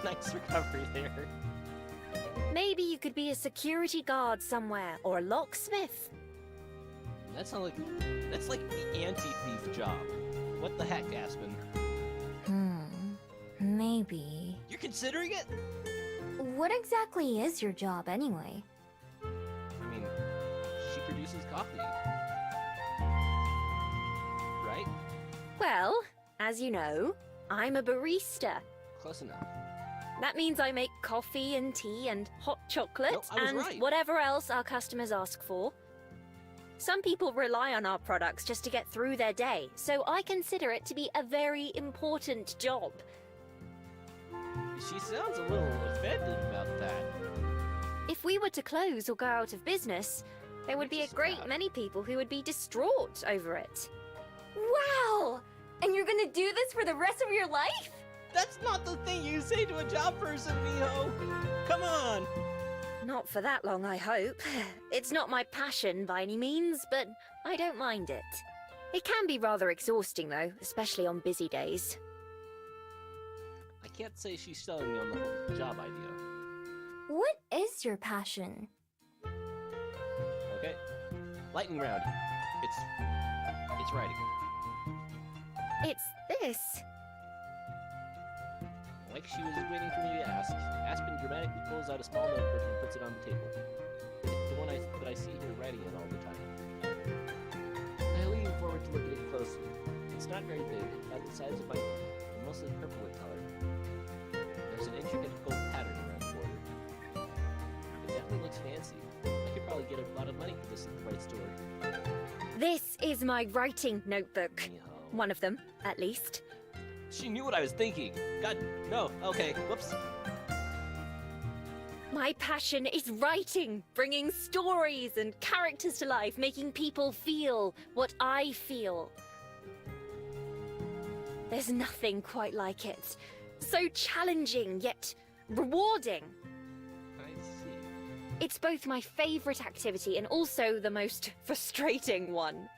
Nice recovery there. Maybe you could be a security guard somewhere, or a locksmith. That's like the anti-thief job. What the heck, Aspen? Maybe. You're considering it? What exactly is your job, anyway? I mean, she produces coffee. Right? Well, as you know, I'm a barista. Close enough. That means I make coffee and tea and hot chocolate No, I was and right. whatever else our customers ask for. Some people rely on our products just to get through their day, so I consider it to be a very important job. She sounds a little offended about that. If we were to close or go out of business, there would be a great many people who would be distraught over it. Wow! And you're gonna do this for the rest of your life? That's not the thing you say to a job person, Miho! Come on! Not for that long, I hope. It's not my passion by any means, but I don't mind it. It can be rather exhausting, though, especially on busy days. I can't say she's selling me on the whole job idea. What is your passion? Okay. Lightning round. It's writing. It's this. Like she was waiting for me to ask, Aspen dramatically pulls out a small notebook and puts it on the table. It's the one that I see her writing in all the time. I lean forward to look at it closely. It's not very big, about the size of my thumb, and mostly purple in color. There's an intricate gold pattern around the border. It definitely looks fancy. I could probably get a lot of money for this at the right store. This is my writing notebook. Miho. One of them, at least. She knew what I was thinking. God, no. Okay, whoops. My passion is writing, bringing stories and characters to life, making people feel what I feel. There's nothing quite like it. So challenging, yet rewarding. I see. It's both my favorite activity and also the most frustrating one.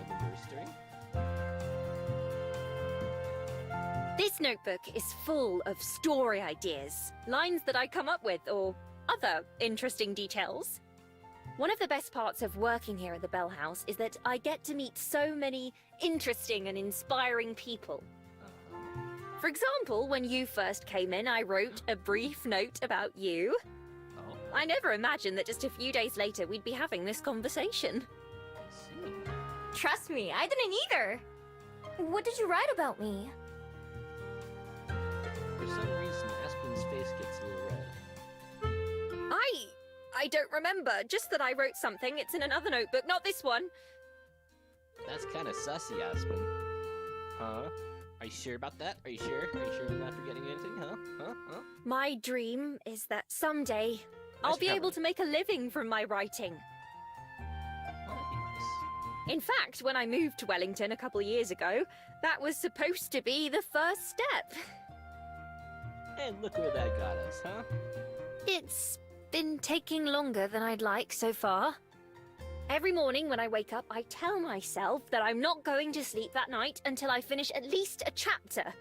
Another stirring? This notebook is full of story ideas, lines that I come up with, or other interesting details. One of the best parts of working here at the Bell House is that I get to meet so many interesting and inspiring people. For example, when you first came in, I wrote a brief note about you. Oh, I never imagined that just a few days later we'd be having this conversation. I see. Trust me, I didn't either. What did you write about me? For some reason, Aspen's face gets a little red. I don't remember, just that I wrote something. It's in another notebook, not this one. That's kind of sussy, Aspen. Huh? Are you sure about that? Are you sure? Are you sure we're not forgetting anything? Huh? My dream is that someday I'll be able to make a living from my writing. Well, that'd be nice. In fact, when I moved to Wellington a couple of years ago, that was supposed to be the first step. And look where that got us, huh? It's been taking longer than I'd like so far. Every morning when I wake up, I tell myself that I'm not going to sleep that night until I finish at least a chapter.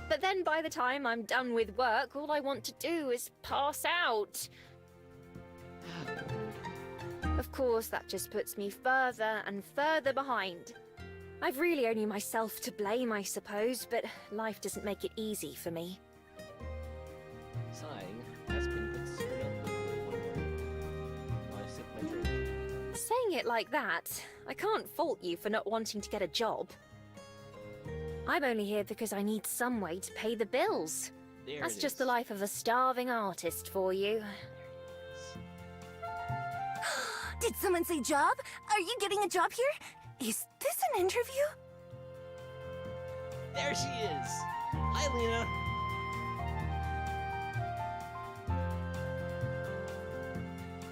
But then by the time I'm done with work, all I want to do is pass out. Of course, that just puts me further and further behind. I've really only myself to blame, I suppose, but life doesn't make it easy for me. Sighing, Aspen puts her notebook away one more while I sip my drink. Saying it like that, I can't fault you for not wanting to get a job. I'm only here because I need some way to pay the bills. There That's it just is. the life of a starving artist for you. Did someone say job? Are you getting a job here? Is this an interview? There she is! Hi, Lena!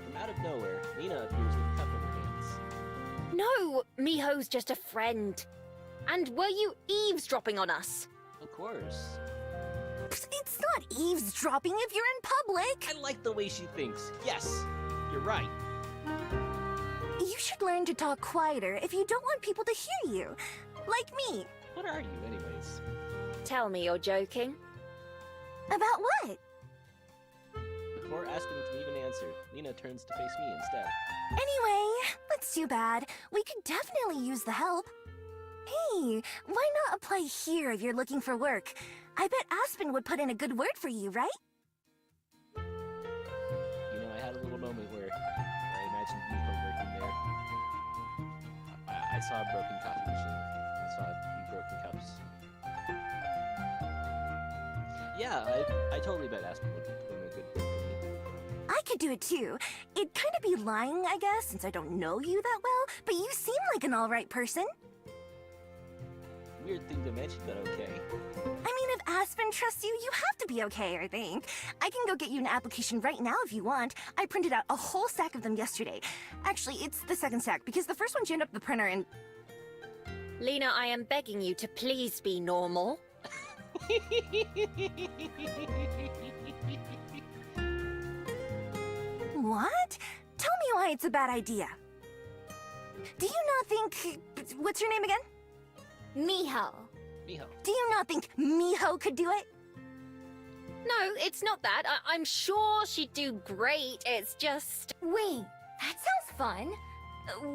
From out of nowhere, Lena appears with a cup in her hands. No, Miho's just a friend. And were you eavesdropping on us? Of course. It's not eavesdropping if you're in public. I like the way she thinks. Yes, you're right. You should learn to talk quieter if you don't want people to hear you. Like me. What are you, anyways? Tell me you're joking. About what? Before Aspen can even answer, Lena turns to face me instead. Anyway, that's too bad. We could definitely use the help. Hey, why not apply here if you're looking for work? I bet Aspen would put in a good word for you, right? You know, I had a little moment where I imagined Miho working there. I saw a broken coffee machine. I saw a few broken cups. Yeah, I totally bet Aspen would put in a good word for me. I could do it too. It'd kind of be lying, I guess, since I don't know you that well, but you seem like an alright person. Weird thing to mention, but okay. I mean, if Aspen trusts you, you have to be okay, I think. I can go get you an application right now if you want. I printed out a whole stack of them yesterday. Actually, it's the second stack, because the first one jammed up the printer and... Lena, I am begging you to please be normal. What? Tell me why it's a bad idea. Do you not think... What's your name again? Miho. Miho. Do you not think Miho could do it? No, it's not that. I'm sure she'd do great. It's just... Wait, that sounds fun.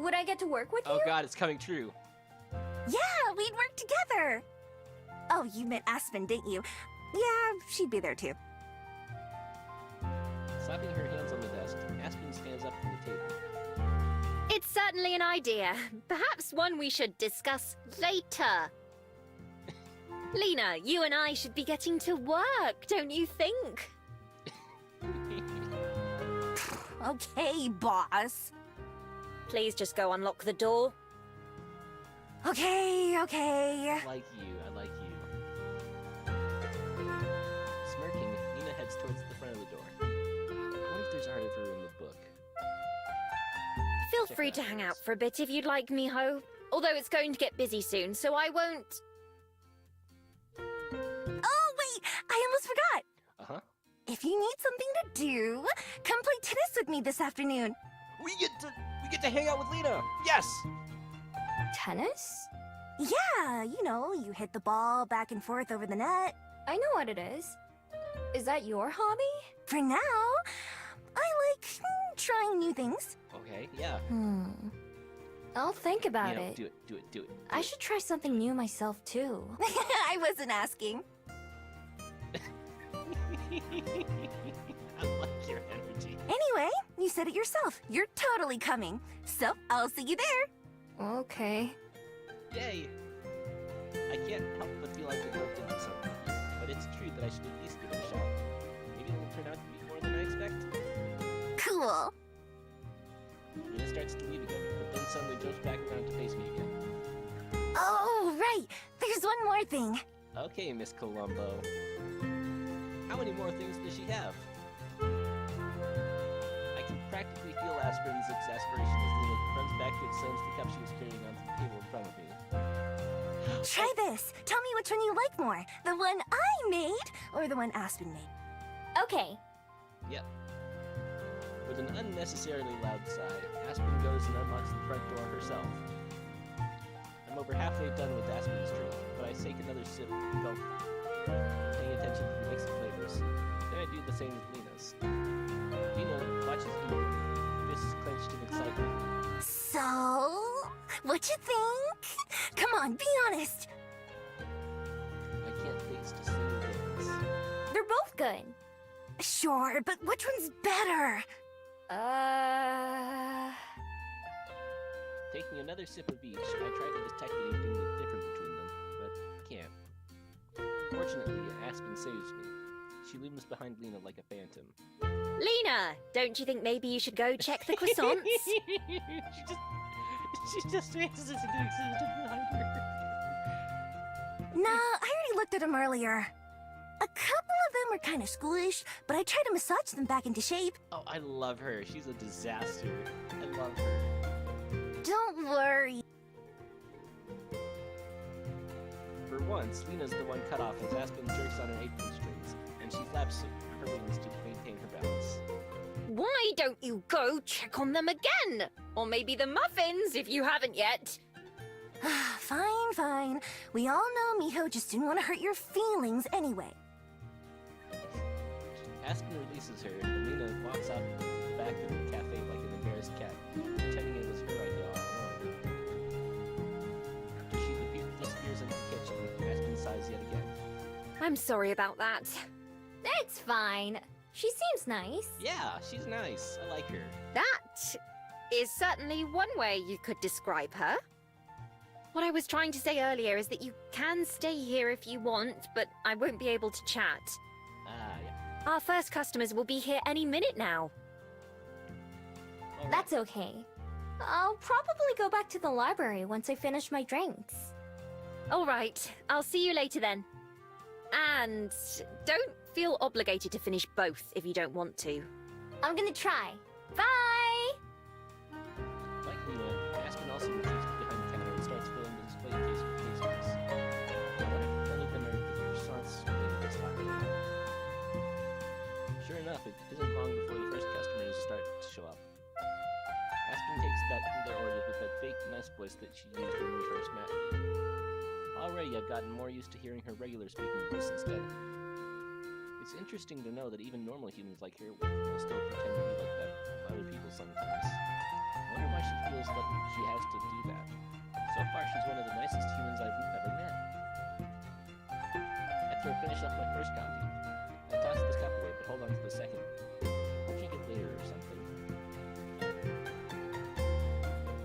Would I get to work with Oh you? god, it's coming true. Yeah, we'd work together. Oh, you meant Aspen, didn't you? Yeah, she'd be there too. Slapping her hands on the desk, Aspen stands up from the table. It's certainly an idea. Perhaps one we should discuss later. Lena, you and I should be getting to work, don't you think? Okay, boss. Please just go unlock the door. Okay. I like you, I like you. Smirking, Nina heads towards the front of the door. I wonder if there's art of her in the book. Feel Check free it to out hang out first. for a bit if you'd like, Miho. Although it's going to get busy soon, so I won't... Oh, wait, I almost forgot. Uh-huh. If you need something to do, come play tennis with me this afternoon. We get to hang out with Lena! Yes! Tennis? Yeah, you know, you hit the ball back and forth over the net. I know what it is. Is that your hobby? For now, I like trying new things. Okay, yeah. I'll think about You know, it. do it. I should try something new myself too. I wasn't asking. I like your energy. Anyway, you said it yourself. You're totally coming. So, I'll see you there. Okay. Yay! I can't help but feel like I roped into something here, but it's true that I should at least give it a shot. Maybe it'll turn out to be more than I expect. Cool. Lena starts to leave again, but then suddenly jumps back around to face me again. Oh, right. There's one more thing. Okay, Miss Columbo. How many more things does she have? I can practically feel Aspen's exasperation as Lena runs back and slams the cup she was carrying onto the table in front of me. Try this. Tell me which one you like more. The one I made or the one Aspen made. Okay. Yep. With an unnecessarily loud sigh, Aspen goes and unlocks the front door herself. I'm over halfway done with Aspen's drink, but I take another sip and gulp, paying attention to the mix of flavors. Then I do the same with Lena's. Lena watches me, fists clenched in excitement. So, what you think? Come on, be honest. I can't face to see the difference. They're both good. Sure, but which one's better? Taking another sip of each, I try to detect anything different between them, but can't. Fortunately, Aspen saves me. She looms behind Lena like a phantom. Lena, don't you think maybe you should go check the croissants? she just faces into existence behind her. Nah, I already looked at them earlier. A couple of them were kind of schoolish, but I tried to massage them back into shape. Oh, I love her. She's a disaster. I love her. Don't worry. For once, Lena's the one cut off as Aspen jerks on her apron strings, and she flaps her wings to maintain her balance. Why don't you go check on them again? Or maybe the muffins, if you haven't yet. Fine. We all know Miho just didn't want to hurt your feelings anyway. Aspen releases her, and Lena walks out the back of the cafe like an embarrassed cat, pretending it was her idea all along. After she disappears into the kitchen, Aspen sighs yet again. I'm sorry about that. It's fine. She seems nice. Yeah, she's nice. I like her. That is certainly one way you could describe her. What I was trying to say earlier is that you can stay here if you want, but I won't be able to chat. Ah, yeah. Our first customers will be here any minute now. All That's okay. I'll probably go back to the library once I finish my drinks. All right, I'll see you later then. And don't feel obligated to finish both if you don't want to. I'm gonna try. Bye! Like Lena, Aspen also retreats behind the counter and starts filling the display case with pastries. I wonder if any of them are the croissants related to talking. Sure enough, it isn't long before the first customers start to show up. Aspen takes their orders with that fake nice voice that she used when we first met. Already I've gotten more used to hearing her regular speaking voice instead. It's interesting to know that even normal humans like her will still pretend to be like that with other people sometimes. I wonder why she feels like she has to do that. So far, she's one of the nicest humans I've ever met. After I finish off my first coffee, I toss this cup away, but hold on to the second. I'll drink it later or something.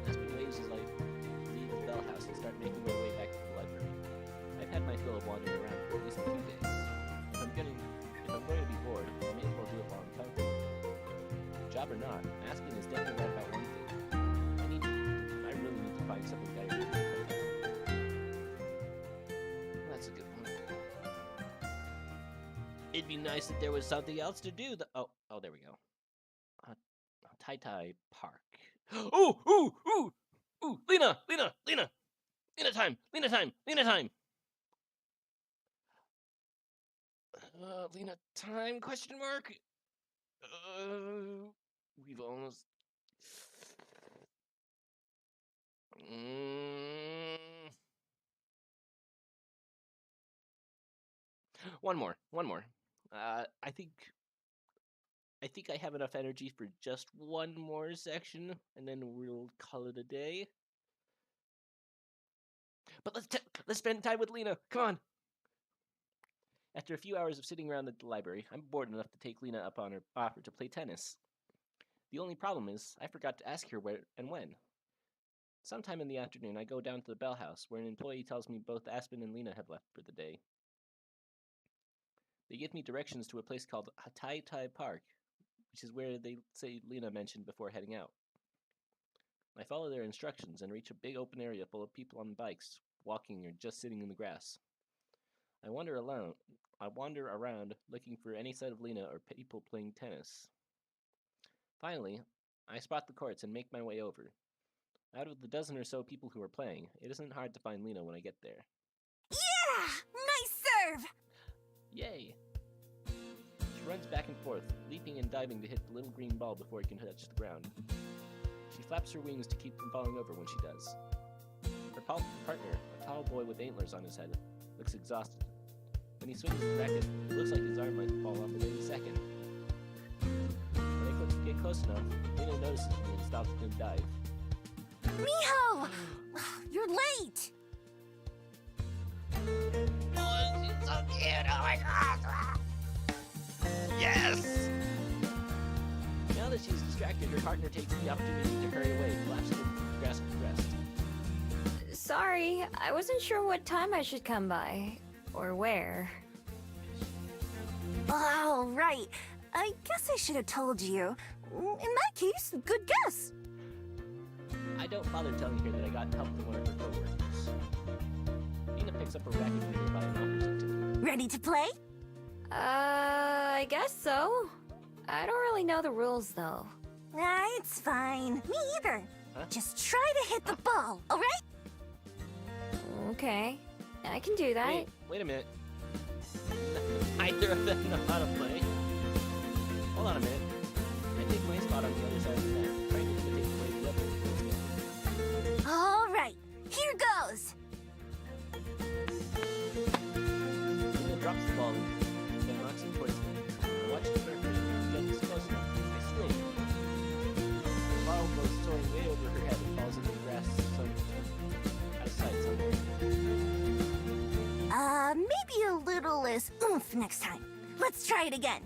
Aspen waves as I leave the bell house and start making my way back to the library. I've had my fill of wandering around for at least a few days. If I'm going to be bored, I may as well do it while I'm comfy. Job or not, Aspen is definitely right about one thing. I really need to find something better to do. That's a good one. It'd be nice if there was something else to do. Oh, there we go. Tai Tai Park. Ooh! Lena time! Lena time, question mark? We've almost... One more. I think I have enough energy for just one more section, and then we'll call it a day. But let's spend time with Lena. Come on. After a few hours of sitting around the library, I'm bored enough to take Lena up on her offer to play tennis. The only problem is, I forgot to ask her where and when. Sometime in the afternoon, I go down to the Bell House, where an employee tells me both Aspen and Lena have left for the day. They give me directions to a place called Tai Tai Park, which is where they say Lena mentioned before heading out. I follow their instructions and reach a big open area full of people on bikes, walking or just sitting in the grass. I wander around looking for any sight of Lena or people playing tennis. Finally, I spot the courts and make my way over. Out of the dozen or so people who are playing, it isn't hard to find Lena when I get there. Yeah! Nice serve! Yay! She runs back and forth, leaping and diving to hit the little green ball before it can touch the ground. She flaps her wings to keep from falling over when she does. Her partner, a tall boy with antlers on his head, looks exhausted. When he swings his racket, it looks like his arm might fall off at any second. When I get close enough, Lena notices me and stops mid-dive. Miho! You're late! Oh, she's so cute! Oh my god! Yes! Now that she's distracted, her partner takes the opportunity to hurry away, collapsing the grass with the rest. Sorry, I wasn't sure what time I should come by. Or where. Oh, right. I guess I should have told you. In that case, good guess. I don't bother telling her that I got help from one of her coworkers. Nina picks up a racket from nearby and offers it to me. Ready to play? I guess so. I don't really know the rules, though. It's fine. Me either. Huh? Just try to hit the ball, alright? Okay, I can do that. Wait a minute. Neither of them know how to play. Hold on a minute. I take my spot on the other side of the net, trying to imitate the way the other goes. Alright, here goes. Lena drops the ball and then knocks it towards me. I watch the surfer and gets close enough. I swing. The ball goes soaring way over her head and falls into the grass out of sight somewhere. Maybe a little less oomph next time. Let's try it again.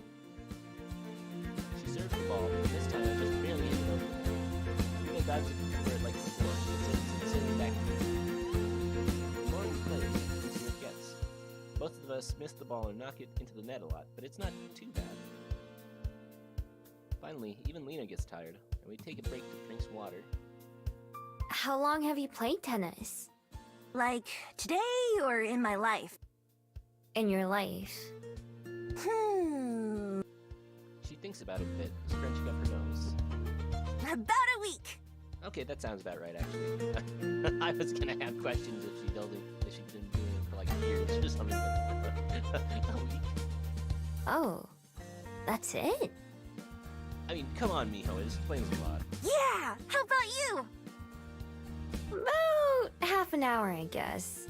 She serves the ball, and this time I just barely hit it over the net. Lena dives for it like before, and sends it back to me. The more we play, the easier it gets. Both of us miss the ball and knock it into the net a lot, but it's not too bad. Finally, even Lena gets tired, and we take a break to drink some water. How long have you played tennis? Like, today or in my life? In your life? She thinks about it a bit, scrunching up her nose. About a week. Okay, that sounds about right, actually. I was gonna have questions if she'd been doing it for like years or something. A week. Oh, that's it? I mean, come on, Miho, it explains a lot. Yeah! How about you? About half an hour, I guess.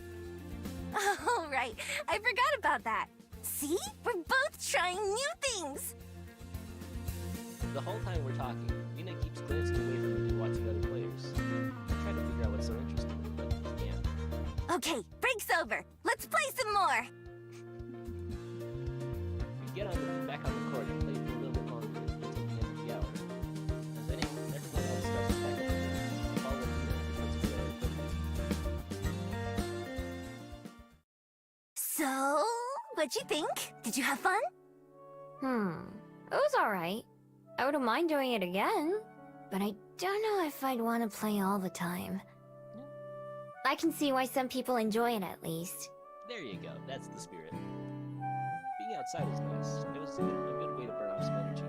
Oh, right. I forgot about that. See? We're both trying new things. The whole time we're talking, Lena keeps glancing away from me to watching other players. I try to figure out what's so interesting, but yeah. Okay, break's over. Let's play some more. We get back on the court and play for a little bit longer until the end of the hour. As everyone else starts to pack up the follow So, what'd you think? Did you have fun? It was alright. I wouldn't mind doing it again, but I don't know if I'd want to play all the time. I can see why some people enjoy it at least. There you go, that's the spirit. Being outside is nice. It was a good way to burn off some energy.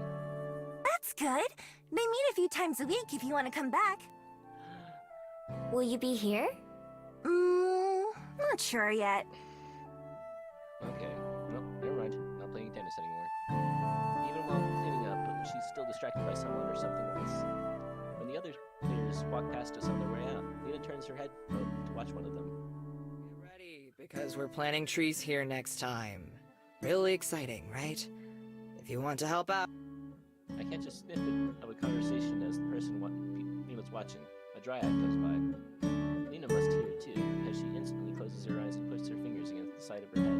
That's good. They meet a few times a week if you want to come back. Will you be here? Not sure yet. Okay, nope, never mind. Not playing tennis anymore. Even while cleaning up, she's still distracted by someone or something else. When the other players walk past us on their way out, Lena turns her head to watch one of them. Get ready, because we're planting trees here next time. Really exciting, right? If you want to help out... I catch a snippet of a conversation as the person Lena's watching. A dryad comes by. Lena must hear it too, because she instantly closes her eyes and puts her fingers against the side of her head.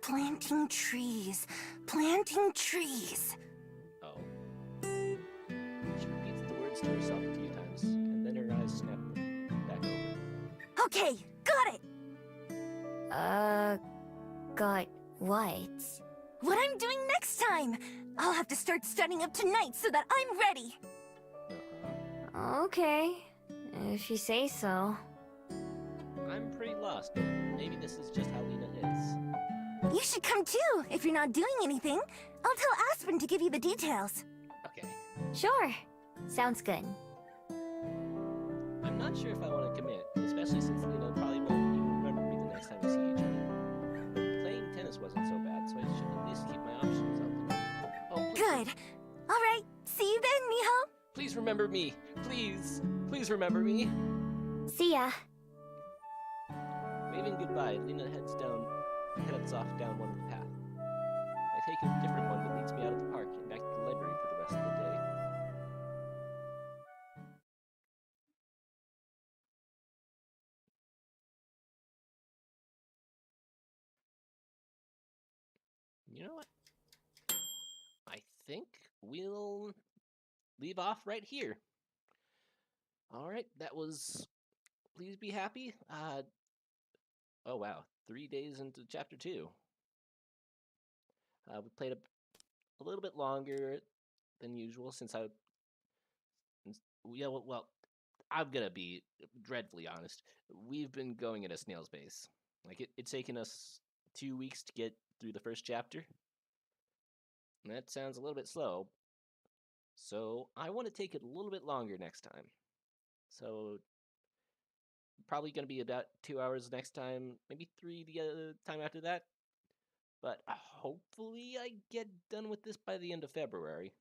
Planting trees. Planting trees. Oh. She repeats the words to herself a few times, and then her eyes snap back over. Okay, got it. Got what? What I'm doing next time. I'll have to start studying up tonight so that I'm ready. Okay, if you say so. I'm pretty lost, but maybe this is just how Lena is. You should come too, if you're not doing anything. I'll tell Aspen to give you the details. Okay. Sure, sounds good. I'm not sure if I want to commit, especially since Lena probably won't even remember me the next time we see each other. Playing tennis wasn't so bad, so I should at least keep my options open. Oh, please. Good. All right, see you then, Miho. Please remember me. Please. Please remember me. See ya. Waving goodbye, Lena heads off down one of the path. I take a different one that leads me out of the park and back to the library for the rest of the day. You know what? I think we'll leave off right here. Alright, that was Please Be Happy. Oh wow, 3 days into chapter 2. We played a little bit longer than usual since well, I'm gonna be dreadfully honest. We've been going at a snail's pace. Like it's taken us 2 weeks to get through the first chapter. And that sounds a little bit slow. So I want to take it a little bit longer next time. So probably going to be about 2 hours next time, maybe 3 the time after that. But hopefully I get done with this by the end of February.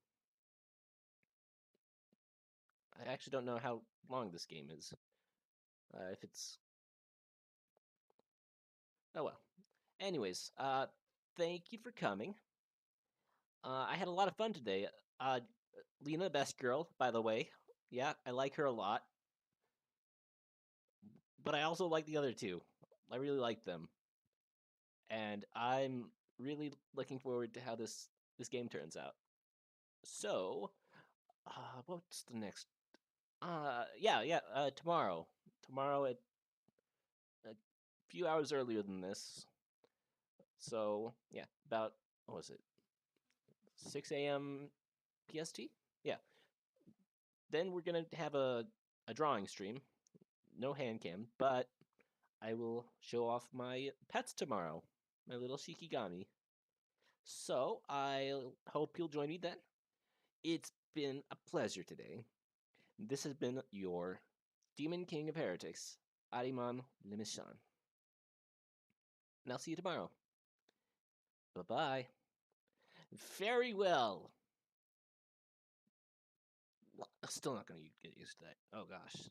I actually don't know how long this game is. If it's... Oh well. Anyways, thank you for coming. I had a lot of fun today. Lena, best girl, by the way. Yeah, I like her a lot. But I also like the other two. I really like them. And I'm really looking forward to how this game turns out. So, what's the next? Tomorrow. Tomorrow at a few hours earlier than this. So, yeah, about, what was it? 6 a.m. PST? Yeah, then we're gonna have a drawing stream. No hand cam, but I will show off my pets tomorrow. My little Shikigami. So I hope you'll join me then. It's been a pleasure today. This has been your Demon King of Heretics, Ahriman le Méchant. And I'll see you tomorrow. Bye-bye. Very well. Still not going to get used to that. Oh, gosh.